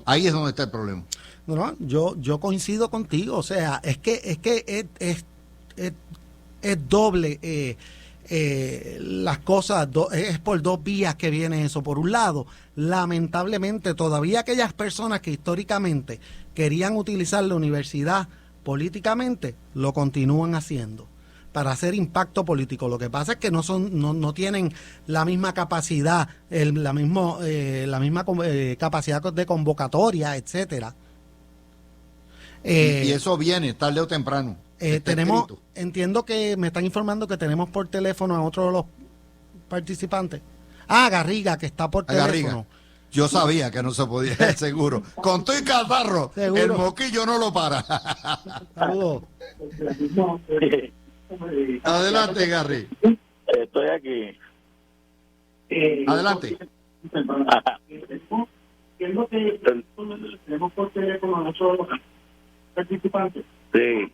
Ahí es donde está el problema. No, yo coincido contigo. O sea, es doble las cosas, es por dos vías que viene eso. Por un lado, lamentablemente, todavía aquellas personas que históricamente querían utilizar la universidad políticamente, lo continúan haciendo para hacer impacto político. Lo que pasa es que no tienen la misma capacidad, la misma capacidad de convocatoria, etcétera. Y eso viene tarde o temprano. Entiendo que me están informando que tenemos por teléfono a otro de los participantes. Garriga, que está por teléfono. Garriga. Yo sabía que no se podía, seguro. Con todo y catarro, Seguro. el moquillo no lo para. Saludos. Adelante, Gary. Estoy aquí. Adelante. Sí.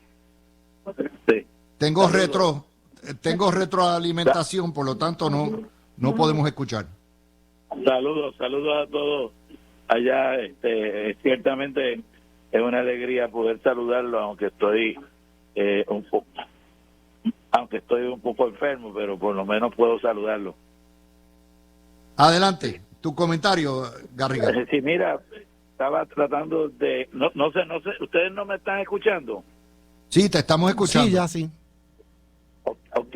Sí. Tengo retroalimentación, por lo tanto no podemos escuchar. Saludos a todos allá. Ciertamente es una alegría poder saludarlo, aunque estoy un poco enfermo, pero por lo menos puedo saludarlo. Adelante, tu comentario, Garriga. Sí, mira, estaba tratando de, no sé, ustedes no me están escuchando. Sí, te estamos escuchando. Sí, ya sí. Ok.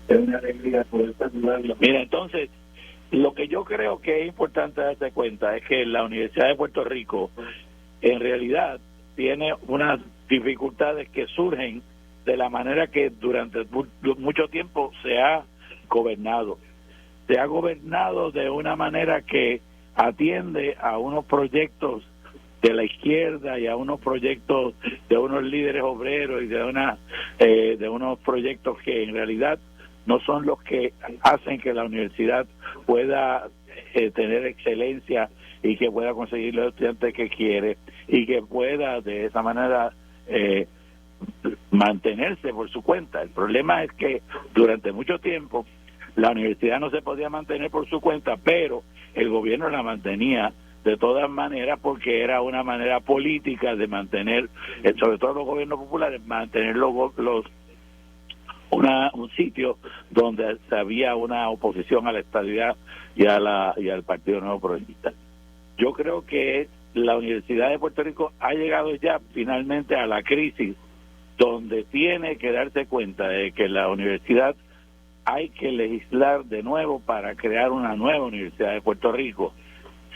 Es una alegría poder saludarlo. Mira, entonces, lo que yo creo que es importante darse cuenta es que la Universidad de Puerto Rico en realidad tiene unas dificultades que surgen de la manera que durante mucho tiempo se ha gobernado. Se ha gobernado de una manera que atiende a unos proyectos de la izquierda y a unos proyectos de unos líderes obreros y de unos proyectos que en realidad no son los que hacen que la universidad pueda tener excelencia y que pueda conseguir los estudiantes que quiere y que pueda de esa manera mantenerse por su cuenta. El problema es que durante mucho tiempo la universidad no se podía mantener por su cuenta, pero el gobierno la mantenía de todas maneras porque era una manera política de mantener, sobre todo los gobiernos populares, mantener un sitio donde había una oposición a la estadidad y al Partido Nuevo Progresista. Yo creo que la Universidad de Puerto Rico ha llegado ya finalmente a la crisis donde tiene que darse cuenta de que la universidad hay que legislar de nuevo para crear una nueva Universidad de Puerto Rico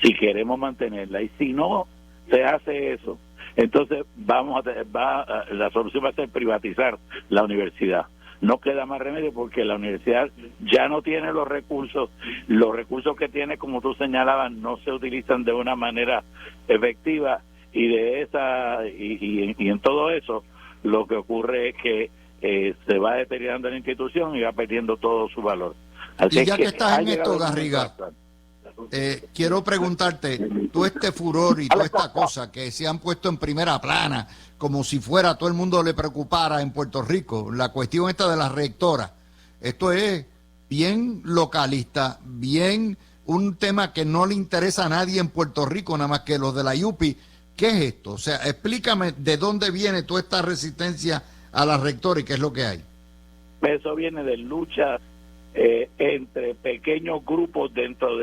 si queremos mantenerla, y si no se hace eso, entonces la solución va a ser privatizar la universidad. No queda más remedio porque la universidad ya no tiene los recursos que tiene, como tú señalabas, no se utilizan de una manera efectiva, y en todo eso lo que ocurre es que se va deteriorando la institución y va perdiendo todo su valor. Así Y ya que estás en esto, llegado el momento Garriga, actual. quiero preguntarte, tú este furor y toda esta cosa que se han puesto en primera plana, como si fuera todo el mundo le preocupara en Puerto Rico, la cuestión esta de la rectora, esto es bien localista, bien un tema que no le interesa a nadie en Puerto Rico, nada más que los de la UPI. ¿Qué es esto? O sea, explícame de dónde viene toda esta resistencia a la rectora y qué es lo que hay. Eso viene de luchas entre pequeños grupos dentro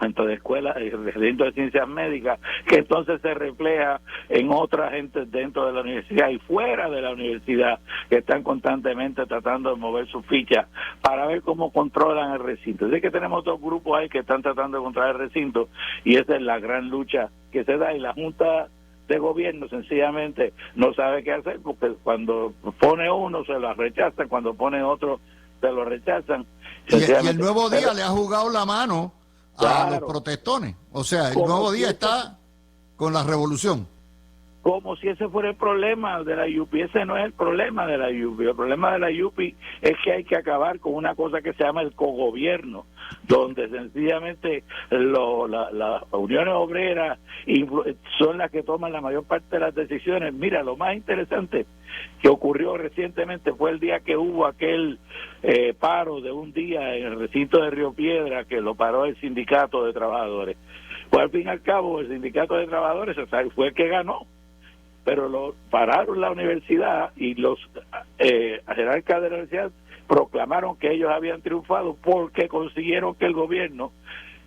dentro de escuelas, dentro de ciencias médicas, que entonces se refleja en otra gente dentro de la universidad y fuera de la universidad, que están constantemente tratando de mover sus fichas para ver cómo controlan el recinto. Así que tenemos dos grupos ahí que están tratando de controlar el recinto, y esa es la gran lucha que se da, y la Junta de Gobierno sencillamente no sabe qué hacer, porque cuando pone uno se lo rechazan, cuando pone otro se lo rechazan. Y el Nuevo Día le ha jugado la mano a los protestones. O sea, el Nuevo Día está con la revolución. Como si ese fuera el problema de la UPI. Ese no es el problema de la UPI. El problema de la UPI es que hay que acabar con una cosa que se llama el cogobierno, donde sencillamente las uniones obreras son las que toman la mayor parte de las decisiones. Mira, lo más interesante que ocurrió recientemente fue el día que hubo aquel paro de un día en el recinto de Río Piedra, que lo paró el sindicato de trabajadores. Pues al fin y al cabo el sindicato de trabajadores fue el que ganó, pero lo pararon la universidad, y los jerarcas de la universidad proclamaron que ellos habían triunfado porque consiguieron que el gobierno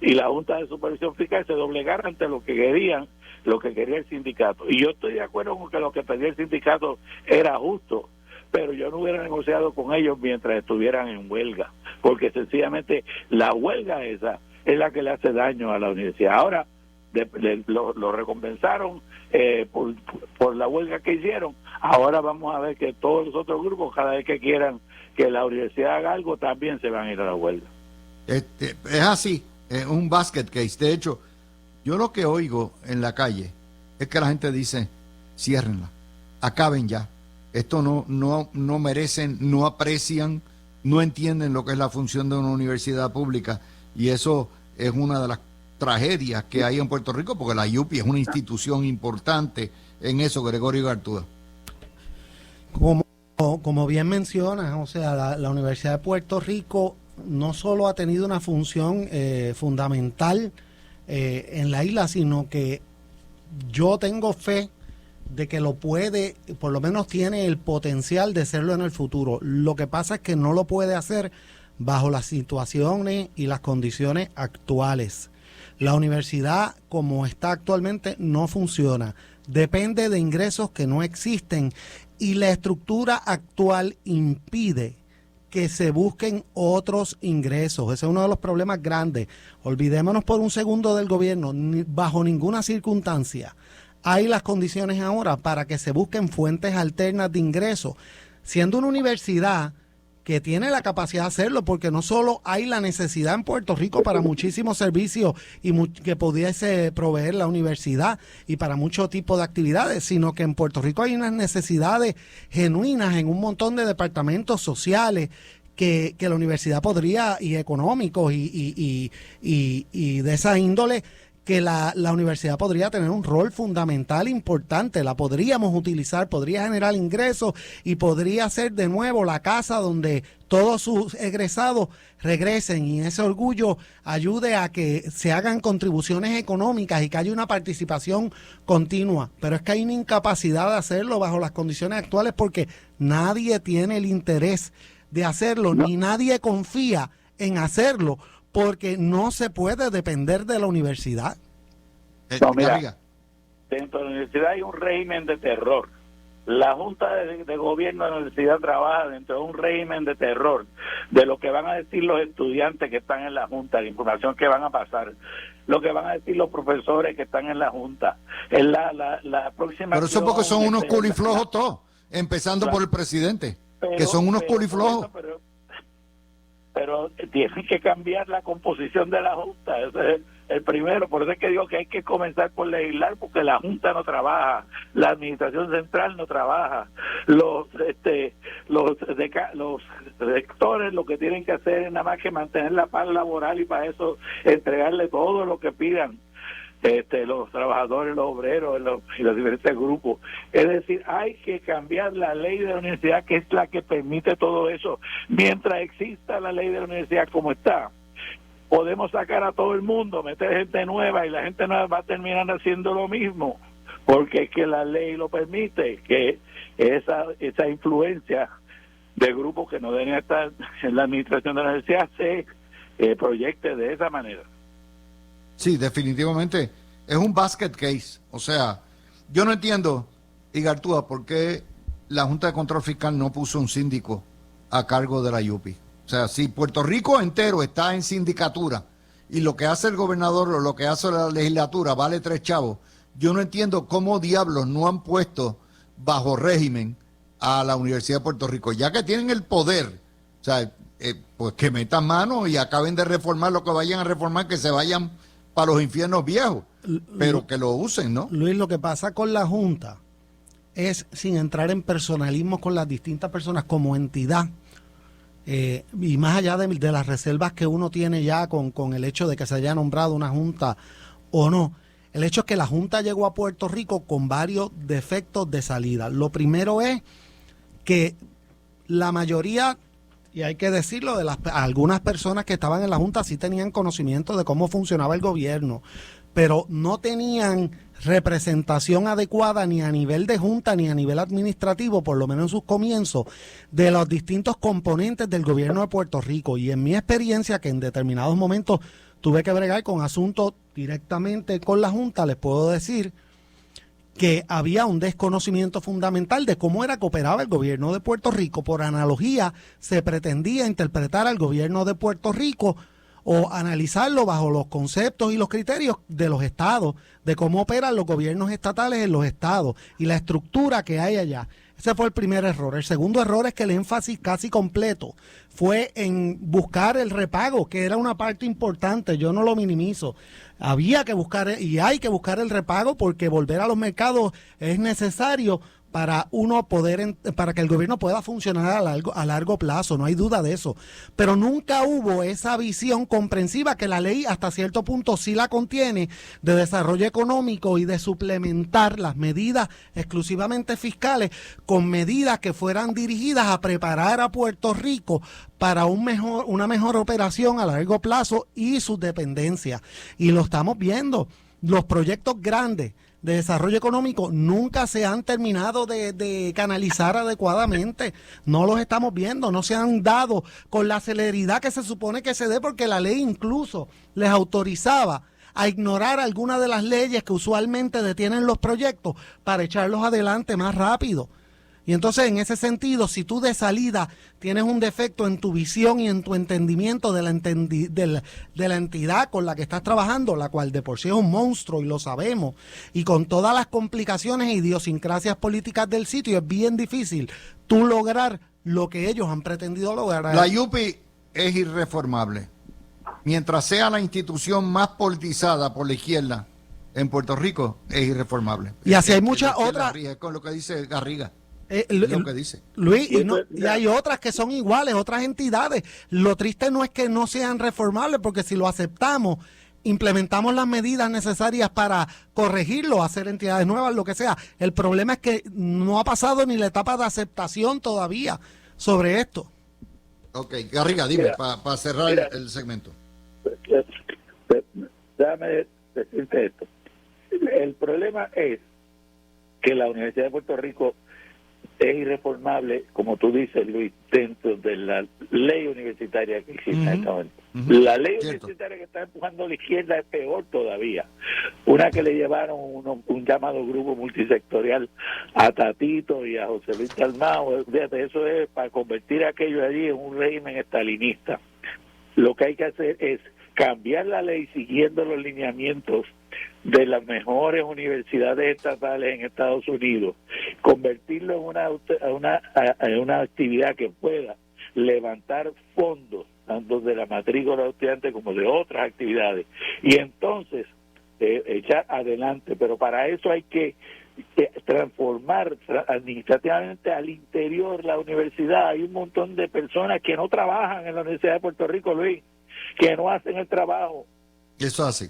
y la Junta de Supervisión Fiscal se doblegaran ante lo que quería el sindicato. Y yo estoy de acuerdo con que lo que pedía el sindicato era justo, pero yo no hubiera negociado con ellos mientras estuvieran en huelga, porque sencillamente la huelga esa es la que le hace daño a la universidad. Ahora lo recompensaron por la huelga que hicieron. Ahora vamos a ver que todos los otros grupos, cada vez que quieran que la universidad haga algo, también se van a ir a la huelga. Es así, es un basket case. De hecho, yo lo que oigo en la calle es que la gente dice, ciérrenla, acaben ya. Esto no merecen, no aprecian, no entienden lo que es la función de una universidad pública, y eso es una de las tragedias que hay en Puerto Rico, porque la UPI es una institución importante en eso, Gregorio Gartúa. Como bien mencionas, o sea, la Universidad de Puerto Rico no solo ha tenido una función fundamental en la isla, sino que yo tengo fe de que lo puede, por lo menos tiene el potencial de serlo en el futuro. Lo que pasa es que no lo puede hacer bajo las situaciones y las condiciones actuales. La universidad, como está actualmente, no funciona. Depende de ingresos que no existen, y la estructura actual impide que se busquen otros ingresos. Ese es uno de los problemas grandes. Olvidémonos por un segundo del gobierno. Bajo ninguna circunstancia hay las condiciones ahora para que se busquen fuentes alternas de ingresos, siendo una universidad que tiene la capacidad de hacerlo, porque no solo hay la necesidad en Puerto Rico para muchísimos servicios que pudiese proveer la universidad y para muchos tipos de actividades, sino que en Puerto Rico hay unas necesidades genuinas en un montón de departamentos sociales que la universidad podría, y económicos y de esa índole, que la universidad podría tener un rol fundamental importante, la podríamos utilizar, podría generar ingresos y podría ser de nuevo la casa donde todos sus egresados regresen, y ese orgullo ayude a que se hagan contribuciones económicas y que haya una participación continua. Pero es que hay una incapacidad de hacerlo bajo las condiciones actuales, porque nadie tiene el interés de hacerlo, ni nadie confía en hacerlo, porque no se puede depender de la universidad. No, mira, dentro de la universidad hay un régimen de terror. La Junta de Gobierno de la universidad trabaja dentro de un régimen de terror, de lo que van a decir los estudiantes que están en la Junta, la información que van a pasar, lo que van a decir los profesores que están en la Junta. En la próxima. Pero eso porque son unos culiflojos todos, empezando por el presidente, que son unos culiflojos. Pero tienen que cambiar la composición de la Junta. Ese es el primero. Por eso es que digo que hay que comenzar por legislar, porque la Junta no trabaja, la administración central no trabaja, los rectores lo que tienen que hacer es nada más que mantener la paz laboral, y para eso entregarle todo lo que pidan los trabajadores, los obreros y los diferentes grupos. Es decir, hay que cambiar la ley de la universidad, que es la que permite todo eso. Mientras exista la ley de la universidad como está, podemos sacar a todo el mundo, meter gente nueva, y la gente nueva va a terminar haciendo lo mismo, porque es que la ley lo permite, que esa influencia de grupos que no deben estar en la administración de la universidad se proyecte de esa manera. Sí, definitivamente es un basket case. O sea, yo no entiendo, Igartúa, por qué la Junta de Control Fiscal no puso un síndico a cargo de la UPI. O sea, si Puerto Rico entero está en sindicatura y lo que hace el gobernador o lo que hace la legislatura vale 3 chavos, yo no entiendo cómo diablos no han puesto bajo régimen a la Universidad de Puerto Rico, ya que tienen el poder. O sea, pues que metan mano y acaben de reformar lo que vayan a reformar, que se vayan para los infiernos viejos, pero que lo usen, ¿no? Luis, lo que pasa con la Junta es, sin entrar en personalismo con las distintas personas como entidad, y más allá de las reservas que uno tiene ya con el hecho de que se haya nombrado una Junta o no, el hecho es que la Junta llegó a Puerto Rico con varios defectos de salida. Lo primero es que la mayoría, y hay que decirlo, algunas personas que estaban en la Junta sí tenían conocimiento de cómo funcionaba el gobierno, pero no tenían representación adecuada ni a nivel de Junta ni a nivel administrativo, por lo menos en sus comienzos, de los distintos componentes del gobierno de Puerto Rico. Y en mi experiencia, que en determinados momentos tuve que bregar con asuntos directamente con la Junta, les puedo decir que había un desconocimiento fundamental de cómo era que operaba el gobierno de Puerto Rico. Por analogía, se pretendía interpretar al gobierno de Puerto Rico o analizarlo bajo los conceptos y los criterios de los estados, de cómo operan los gobiernos estatales en los estados y la estructura que hay allá. Ese fue el primer error. El segundo error es que el énfasis casi completo fue en buscar el repago, que era una parte importante, yo no lo minimizo. Había que buscar y hay que buscar el repago porque volver a los mercados es necesario para uno poder, para que el gobierno pueda funcionar a largo plazo, no hay duda de eso. Pero nunca hubo esa visión comprensiva que la ley hasta cierto punto sí la contiene, de desarrollo económico y de suplementar las medidas exclusivamente fiscales con medidas que fueran dirigidas a preparar a Puerto Rico para una mejor operación a largo plazo y sus dependencias. Y lo estamos viendo, los proyectos grandes de desarrollo económico nunca se han terminado de canalizar adecuadamente, no los estamos viendo, no se han dado con la celeridad que se supone que se dé, porque la ley incluso les autorizaba a ignorar algunas de las leyes que usualmente detienen los proyectos para echarlos adelante más rápido. Y entonces, en ese sentido, si tú de salida tienes un defecto en tu visión y en tu entendimiento de la entidad con la que estás trabajando, la cual de por sí es un monstruo y lo sabemos, y con todas las complicaciones e idiosincrasias políticas del sitio, es bien difícil tú lograr lo que ellos han pretendido lograr. La YUPI es irreformable. Mientras sea la institución más politizada por la izquierda en Puerto Rico, es irreformable. Y así hay muchas otras. Es con lo que dice Garriga. Lo que dice Luis, y hay otras que son iguales, otras entidades. Lo triste no es que no sean reformables, porque si lo aceptamos, implementamos las medidas necesarias para corregirlo, hacer entidades nuevas, lo que sea. El problema es que no ha pasado ni la etapa de aceptación todavía sobre esto. Ok, Garriga, dime, para cerrar el segmento. Déjame decirte esto. El problema es que la Universidad de Puerto Rico es irreformable, como tú dices, Luis, dentro de la ley universitaria que existe en este momento. La ley universitaria que está empujando la izquierda es peor todavía. Una que le llevaron un llamado grupo multisectorial a Tatito y a José Luis Dalmau. Fíjate, eso es para convertir aquello allí en un régimen estalinista. Lo que hay que hacer es cambiar la ley siguiendo los lineamientos de las mejores universidades estatales en Estados Unidos, convertirlo en una actividad que pueda levantar fondos, tanto de la matrícula de los estudiantes como de otras actividades, y entonces echar adelante. Pero para eso hay que transformar administrativamente al interior la universidad. Hay un montón de personas que no trabajan en la Universidad de Puerto Rico, Luis, que no hacen el trabajo. Eso hace.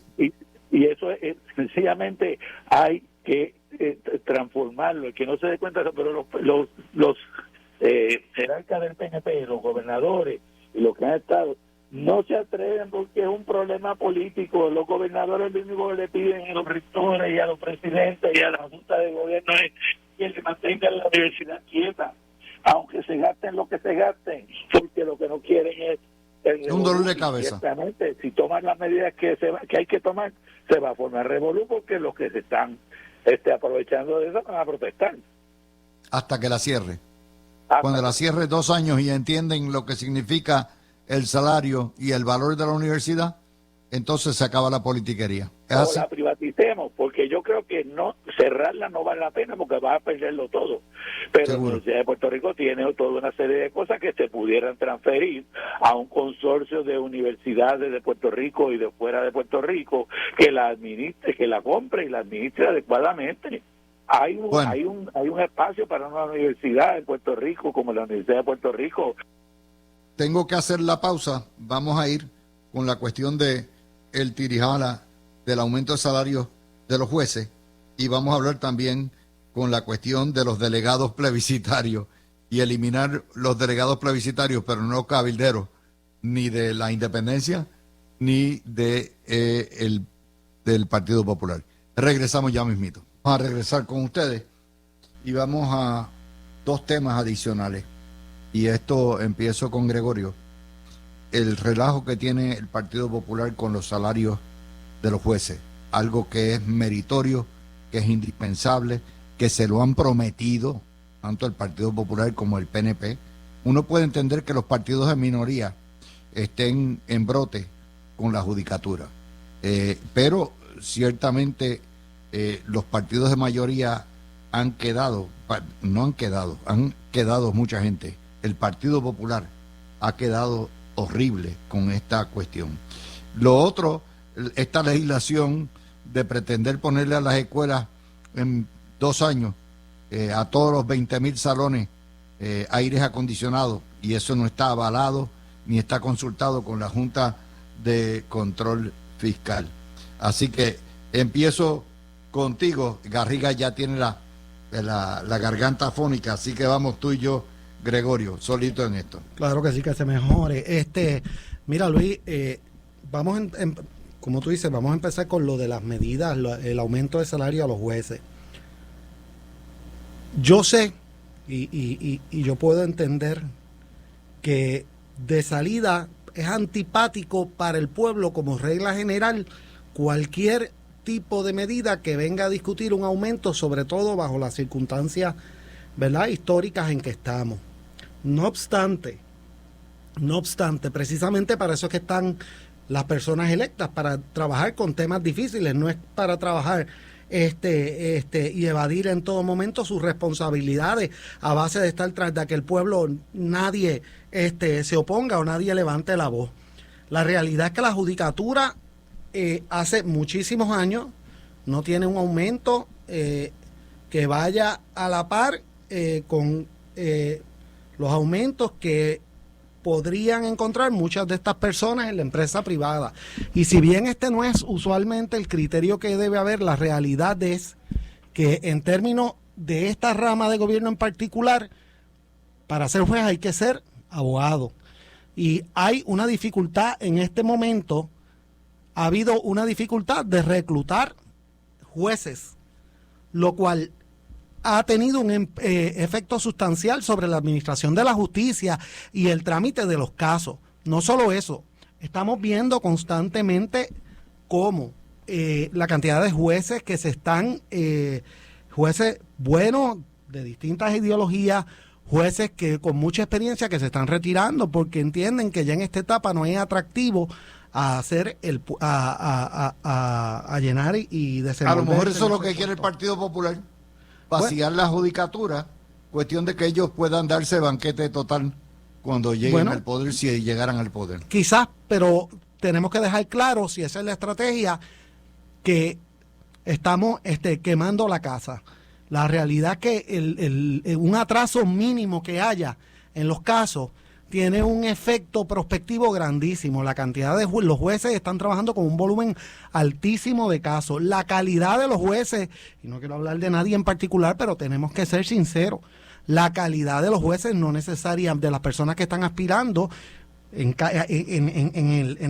Y eso es sencillamente hay que transformarlo. El que no se dé cuenta, pero los jerarcas del PNP, los gobernadores y los que han estado, no se atreven porque es un problema político. Los gobernadores lo único que le piden a los rectores y a los presidentes y a la junta de gobierno es que le mantengan la universidad quieta, aunque se gasten lo que se gasten, porque lo que no quieren es un dolor de cabeza. Ciertamente, si toman las medidas que hay que tomar, se va a formar revolú, porque los que se están aprovechando de eso van a protestar. Hasta que la cierre. Cuando la cierre 2 años y entienden lo que significa el salario y el valor de la universidad, entonces se acaba la politiquería. No la privaticemos, porque yo creo que no cerrarla no vale la pena, porque va a perderlo todo. Pero seguro. La Universidad de Puerto Rico tiene toda una serie de cosas que se pudieran transferir a un consorcio de universidades de Puerto Rico y de fuera de Puerto Rico, que la administre, que la compre y la administre adecuadamente. Hay un espacio para una universidad en Puerto Rico como la Universidad de Puerto Rico. Tengo que hacer la pausa. Vamos a ir con la cuestión de el tirijala del aumento de salarios de los jueces, y vamos a hablar también con la cuestión de los delegados plebiscitarios y eliminar los delegados plebiscitarios, pero no cabilderos, ni de la independencia ni de del Partido Popular. Regresamos ya mismito. Vamos a regresar con ustedes y vamos a 2 temas adicionales, y esto empiezo con Gregorio. El relajo que tiene el Partido Popular con los salarios de los jueces, algo que es meritorio, que es indispensable, que se lo han prometido tanto el Partido Popular como el PNP. Uno puede entender que los partidos de minoría estén en brote con la judicatura. Pero ciertamente los partidos de mayoría han quedado mucha gente. El Partido Popular ha quedado horrible con esta cuestión. Lo otro, esta legislación de pretender ponerle a las escuelas en 2 años a todos los 20,000 salones aires acondicionados, y eso no está avalado ni está consultado con la Junta de Control Fiscal. Así que empiezo contigo. Garriga ya tiene la garganta afónica, así que vamos tú y yo, Gregorio, solito en esto. Claro que sí, que se mejore. Mira, Luis, como tú dices, vamos a empezar con lo de las medidas, el aumento de salario a los jueces. Yo sé y yo puedo entender que de salida es antipático para el pueblo, como regla general, cualquier tipo de medida que venga a discutir un aumento, sobre todo bajo las circunstancias, ¿verdad?, históricas en que estamos. No obstante, precisamente para eso es que están las personas electas, para trabajar con temas difíciles, no es para trabajar y evadir en todo momento sus responsabilidades a base de estar tras de que el pueblo nadie se oponga o nadie levante la voz. La realidad es que la judicatura hace muchísimos años no tiene un aumento que vaya a la par con los aumentos que podrían encontrar muchas de estas personas en la empresa privada. Y si bien este no es usualmente el criterio que debe haber, la realidad es que en términos de esta rama de gobierno en particular, para ser juez hay que ser abogado. Y hay una dificultad en este momento, ha habido una dificultad de reclutar jueces, lo cual ha tenido un efecto sustancial sobre la administración de la justicia y el trámite de los casos. No solo eso, estamos viendo constantemente cómo la cantidad de jueces que se están, jueces buenos de distintas ideologías, jueces que con mucha experiencia que se están retirando porque entienden que ya en esta etapa no es atractivo a hacer a llenar y desenvolver. A lo mejor eso es lo que quiere el Partido Popular. Vaciar la judicatura, cuestión de que ellos puedan darse banquete total cuando lleguen al poder, si llegaran al poder. Quizás, pero tenemos que dejar claro, si esa es la estrategia, que estamos quemando la casa. La realidad es que un atraso mínimo que haya en los casos tiene un efecto prospectivo grandísimo. La cantidad de los jueces están trabajando con un volumen altísimo de casos. La calidad de los jueces, y no quiero hablar de nadie en particular, pero tenemos que ser sinceros, la calidad de los jueces no necesaria, de las personas que están aspirando en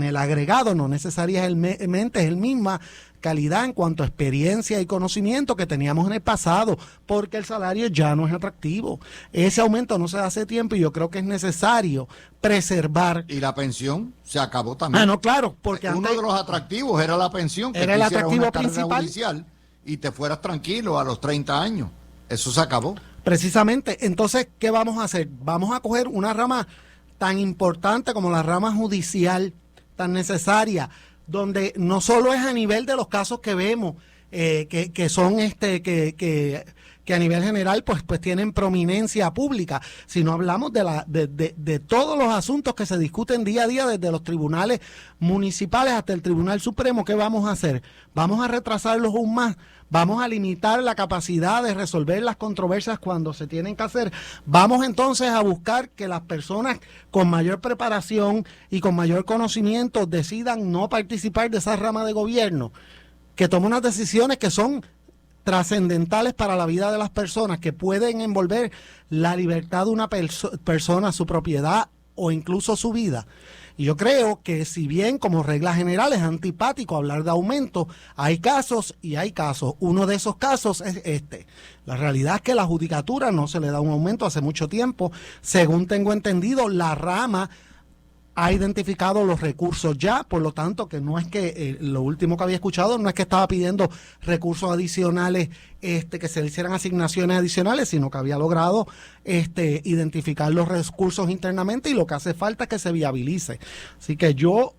el agregado, no necesariamente es el misma calidad en cuanto a experiencia y conocimiento que teníamos en el pasado, porque el salario ya no es atractivo. Ese aumento no se da hace tiempo y yo creo que es necesario preservar. Y la pensión se acabó también. No, claro, porque uno de los atractivos era la pensión, que era el atractivo una principal judicial y te fueras tranquilo a los 30 años. Eso se acabó. Precisamente. Entonces, ¿qué vamos a hacer? Vamos a coger una rama tan importante como la rama judicial, tan necesaria, donde no solo es a nivel de los casos que vemos, que son que a nivel general pues tienen prominencia pública, sino hablamos de todos los asuntos que se discuten día a día, desde los tribunales municipales hasta el Tribunal Supremo. ¿Qué vamos a hacer? Vamos a retrasarlos aún más. Vamos a limitar la capacidad de resolver las controversias cuando se tienen que hacer. Vamos entonces a buscar que las personas con mayor preparación y con mayor conocimiento decidan no participar de esa rama de gobierno, que tomen unas decisiones que son trascendentales para la vida de las personas, que pueden envolver la libertad de una persona, su propiedad o incluso su vida. Y yo creo que si bien como regla general es antipático hablar de aumento, hay casos y hay casos. Uno de esos casos es este. La realidad es que la judicatura no se le da un aumento hace mucho tiempo. Según tengo entendido, la rama ha identificado los recursos ya, por lo tanto que no es que lo último que había escuchado no es que estaba pidiendo recursos adicionales, que se le hicieran asignaciones adicionales, sino que había logrado identificar los recursos internamente y lo que hace falta es que se viabilice. Así que yo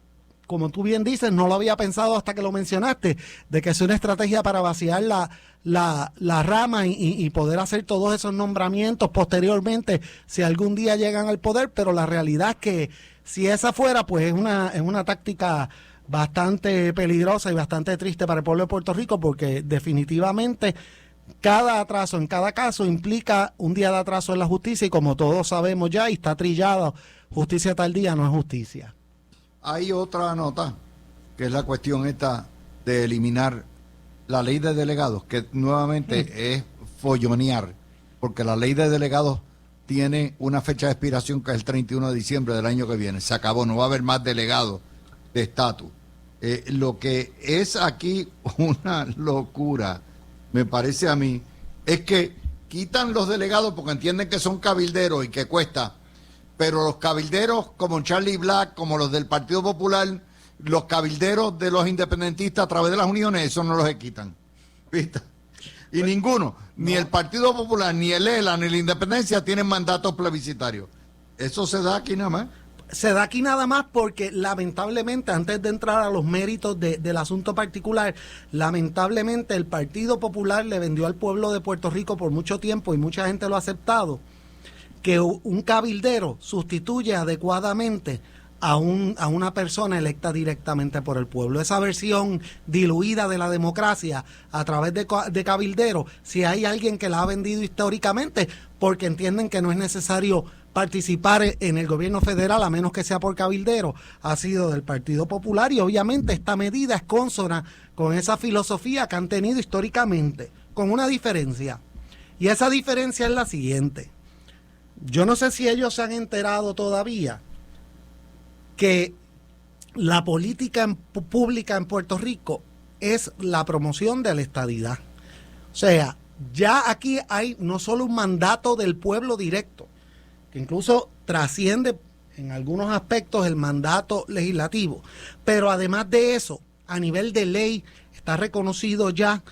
como tú bien dices, no lo había pensado hasta que lo mencionaste, de que es una estrategia para vaciar la rama y poder hacer todos esos nombramientos posteriormente si algún día llegan al poder, pero la realidad es que si esa fuera, pues es una táctica bastante peligrosa y bastante triste para el pueblo de Puerto Rico, porque definitivamente cada atraso en cada caso implica un día de atraso en la justicia, y como todos sabemos ya y está trillado, justicia tardía no es justicia. Hay otra nota, que es la cuestión esta de eliminar la ley de delegados, que nuevamente es follonear, porque la ley de delegados tiene una fecha de expiración que es el 31 de diciembre del año que viene. Se acabó, no va a haber más delegados de estatus. Lo que es aquí una locura, me parece a mí, es que quitan los delegados porque entienden que son cabilderos y que cuesta, pero los cabilderos como Charlie Black, como los del Partido Popular, los cabilderos de los independentistas a través de las uniones, eso no los quitan, ¿viste? Y pues, ninguno, ni el Partido Popular, ni el ELA, ni la Independencia tienen mandatos plebiscitarios. Eso se da aquí nada más. Se da aquí nada más porque lamentablemente, antes de entrar a los méritos del asunto particular, lamentablemente el Partido Popular le vendió al pueblo de Puerto Rico por mucho tiempo, y mucha gente lo ha aceptado, que un cabildero sustituye adecuadamente a una persona electa directamente por el pueblo. Esa versión diluida de la democracia a través de cabilderos, si hay alguien que la ha vendido históricamente porque entienden que no es necesario participar en el gobierno federal a menos que sea por cabildero, ha sido del Partido Popular, y obviamente esta medida es consona con esa filosofía que han tenido históricamente, con una diferencia, y esa diferencia es la siguiente. Yo no sé si ellos se han enterado todavía que la política pública en Puerto Rico es la promoción de la estadidad. O sea, ya aquí hay no solo un mandato del pueblo directo, que incluso trasciende en algunos aspectos el mandato legislativo, pero además de eso, a nivel de ley, está reconocido ya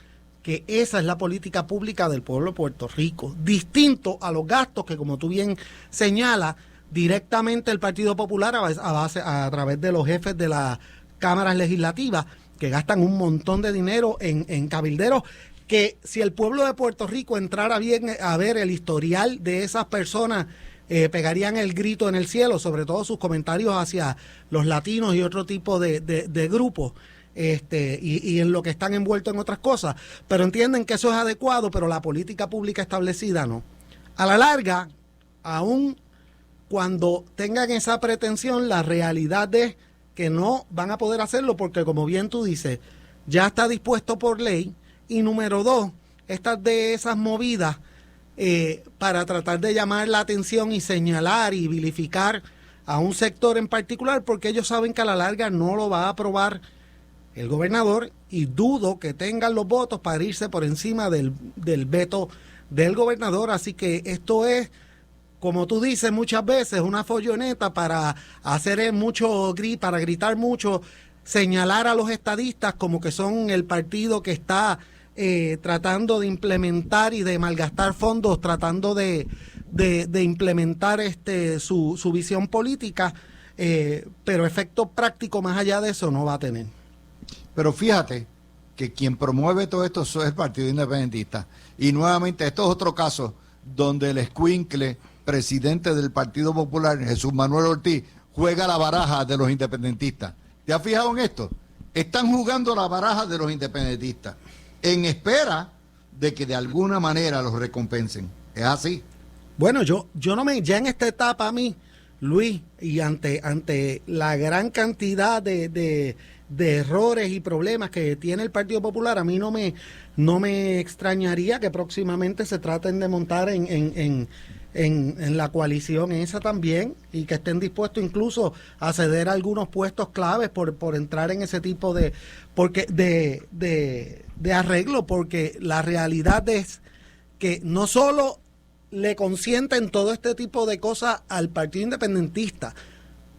que esa es la política pública del pueblo de Puerto Rico, distinto a los gastos que, como tú bien señalas, directamente el Partido Popular a través de los jefes de las cámaras legislativas, que gastan un montón de dinero en cabilderos, que si el pueblo de Puerto Rico entrara bien a ver el historial de esas personas, pegarían el grito en el cielo, sobre todo sus comentarios hacia los latinos y otro tipo de grupos, y en lo que están envueltos en otras cosas, pero entienden que eso es adecuado, pero la política pública establecida no. A la larga, aún cuando tengan esa pretensión, la realidad es que no van a poder hacerlo porque, como bien tú dices, ya está dispuesto por ley. Y número dos, estas de esas movidas para tratar de llamar la atención y señalar y vilificar a un sector en particular, porque ellos saben que a la larga no lo va a aprobar el gobernador, y dudo que tengan los votos para irse por encima del veto del gobernador. Así que esto es, como tú dices muchas veces, una folloneta para hacer mucho para gritar mucho, señalar a los estadistas como que son el partido que está tratando de implementar y de malgastar fondos, tratando de implementar su visión política, pero efecto práctico más allá de eso no va a tener. Pero fíjate que quien promueve todo esto es el Partido Independentista. Y nuevamente, esto es otro caso donde el escuincle presidente del Partido Popular, Jesús Manuel Ortiz, juega la baraja de los independentistas. ¿Te has fijado en esto? Están jugando la baraja de los independentistas en espera de que de alguna manera los recompensen. ¿Es así? Bueno, yo ya en esta etapa a mí, Luis, y ante la gran cantidad de errores y problemas que tiene el Partido Popular, a mí no me extrañaría que próximamente se traten de montar en la coalición esa también, y que estén dispuestos incluso a ceder a algunos puestos claves por entrar en ese tipo de arreglo, porque la realidad es que no solo le consienten todo este tipo de cosas al Partido Independentista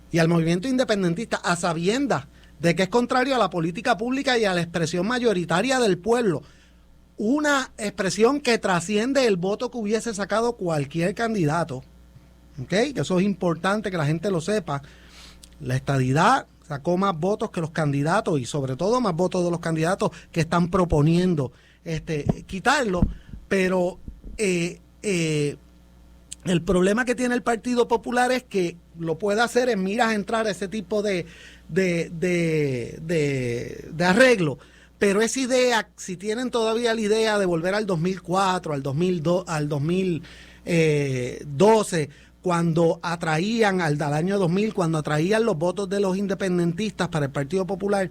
y al movimiento independentista, a sabiendas de que es contrario a la política pública y a la expresión mayoritaria del pueblo, una expresión que trasciende el voto que hubiese sacado cualquier candidato. ¿Ok? Eso es importante que la gente lo sepa. La estadidad sacó más votos que los candidatos y sobre todo más votos de los candidatos que están proponiendo quitarlo, pero el problema que tiene el Partido Popular es que lo puede hacer en miras a entrar a ese tipo de arreglo. Pero esa idea, si tienen todavía la idea de volver al 2004, al 2002, al 2012, cuando atraían, al año 2000, cuando atraían los votos de los independentistas para el Partido Popular,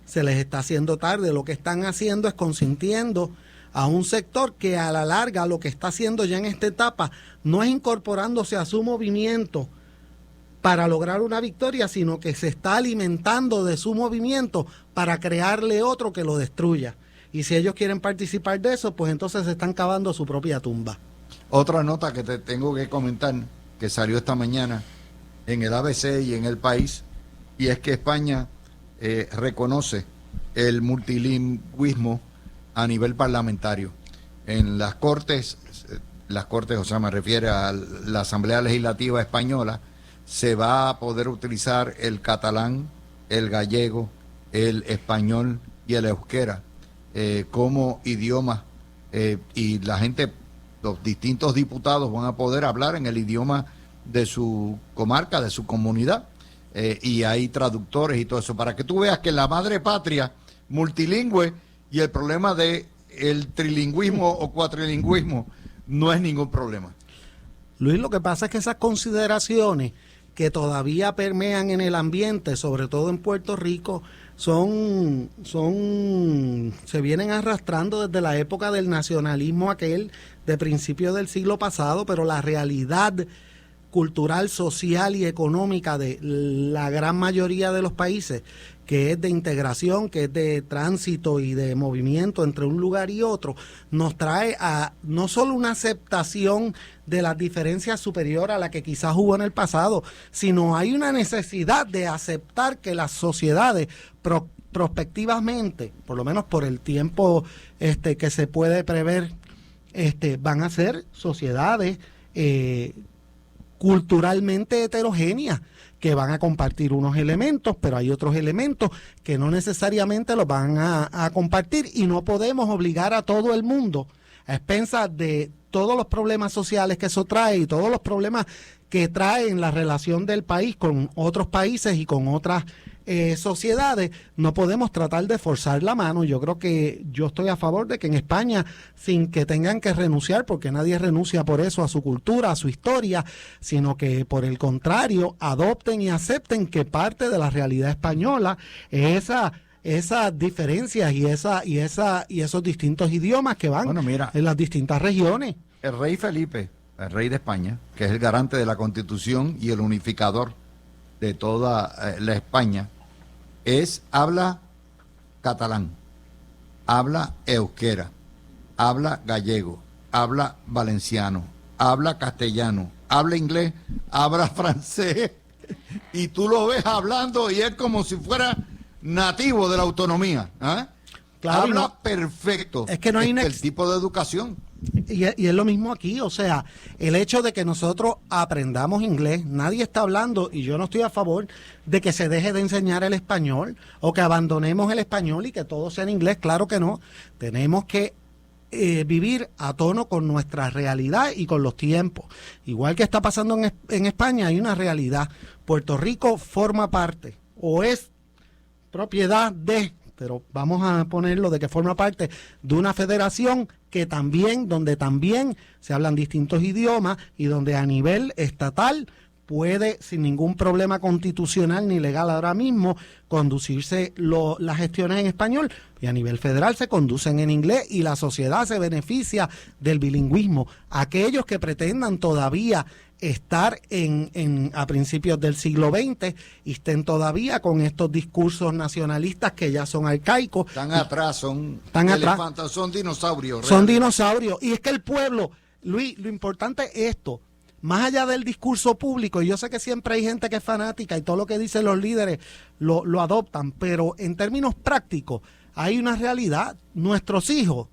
se les está haciendo tarde. Lo que están haciendo es consintiendo a un sector que a la larga lo que está haciendo ya en esta etapa no es incorporándose a su movimiento para lograr una victoria, sino que se está alimentando de su movimiento para crearle otro que lo destruya. Y si ellos quieren participar de eso, pues entonces se están cavando su propia tumba. Otra nota que te tengo que comentar, que salió esta mañana en el ABC y en El País, y es que España reconoce el multilingüismo a nivel parlamentario. En las Cortes, o sea, me refiero a la Asamblea Legislativa Española, se va a poder utilizar el catalán, el gallego, el español y el euskera como idioma, y la gente, los distintos diputados van a poder hablar en el idioma de su comarca, de su comunidad, y hay traductores y todo eso, para que tú veas que la madre patria multilingüe y el problema de el trilingüismo o cuatrilingüismo no es ningún problema. Luis, lo que pasa es que esas consideraciones que todavía permean en el ambiente, sobre todo en Puerto Rico, se vienen arrastrando desde la época del nacionalismo aquel de principios del siglo pasado, pero la realidad cultural, social y económica de la gran mayoría de los países, que es de integración, que es de tránsito y de movimiento entre un lugar y otro, nos trae a no solo una aceptación de las diferencias superior a la que quizás hubo en el pasado, sino hay una necesidad de aceptar que las sociedades prospectivamente, por lo menos por el tiempo que se puede prever, van a ser sociedades culturalmente heterogéneas, que van a compartir unos elementos, pero hay otros elementos que no necesariamente los van a compartir, y no podemos obligar a todo el mundo a expensas de todos los problemas sociales que eso trae y todos los problemas que trae en la relación del país con otros países y con otras sociedades. No podemos tratar de forzar la mano. Yo creo que yo estoy a favor de que en España, sin que tengan que renunciar, porque nadie renuncia por eso a su cultura, a su historia, sino que por el contrario adopten y acepten que parte de la realidad española es esas diferencias y esos distintos idiomas que van en las distintas regiones. El rey Felipe, el rey de España, que es el garante de la Constitución y el unificador de toda la España, habla catalán, habla euskera, habla gallego, habla valenciano, habla castellano, habla inglés, habla francés, y tú lo ves hablando y es como si fuera nativo de la autonomía. Claro, habla perfecto. Es que no hay el tipo de educación. Y es lo mismo aquí, o sea, el hecho de que nosotros aprendamos inglés, nadie está hablando, y yo no estoy a favor de que se deje de enseñar el español o que abandonemos el español y que todo sea en inglés, claro que no. Tenemos que vivir a tono con nuestra realidad y con los tiempos. Igual que está pasando en España, hay una realidad. Puerto Rico forma parte o es propiedad de, pero vamos a ponerlo de que forma parte de una federación que también, donde también se hablan distintos idiomas y donde a nivel estatal puede, sin ningún problema constitucional ni legal ahora mismo, conducirse las gestiones en español, y a nivel federal se conducen en inglés, y la sociedad se beneficia del bilingüismo. Aquellos que pretendan todavía estar a principios del siglo XX y estén todavía con estos discursos nacionalistas que ya son arcaicos. Están atrás, son elefantes, son dinosaurios. Son dinosaurios. Y es que el pueblo, Luis, lo importante es esto. Más allá del discurso público, yo sé que siempre hay gente que es fanática y todo lo que dicen los líderes lo adoptan, pero en términos prácticos hay una realidad. Nuestros hijos,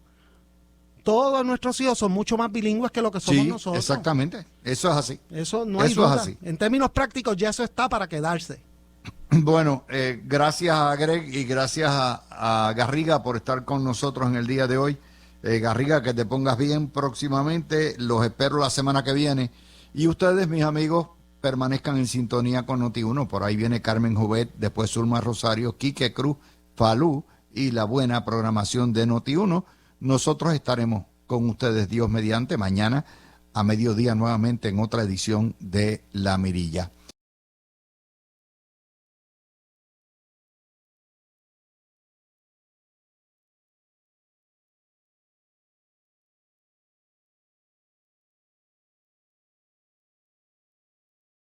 todos nuestros hijos son mucho más bilingües que lo que somos nosotros. Exactamente, eso es así. Eso no hay duda. En términos prácticos ya eso está para quedarse. Bueno, gracias a Greg y gracias a Garriga por estar con nosotros en el día de hoy. Garriga, que te pongas bien próximamente. Los espero la semana que viene. Y ustedes, mis amigos, permanezcan en sintonía con Noti1. Por ahí viene Carmen Jovet, después Zulma Rosario, Quique Cruz, Falú y la buena programación de Noti1. Nosotros estaremos con ustedes, Dios mediante, mañana a mediodía nuevamente en otra edición de La Mirilla.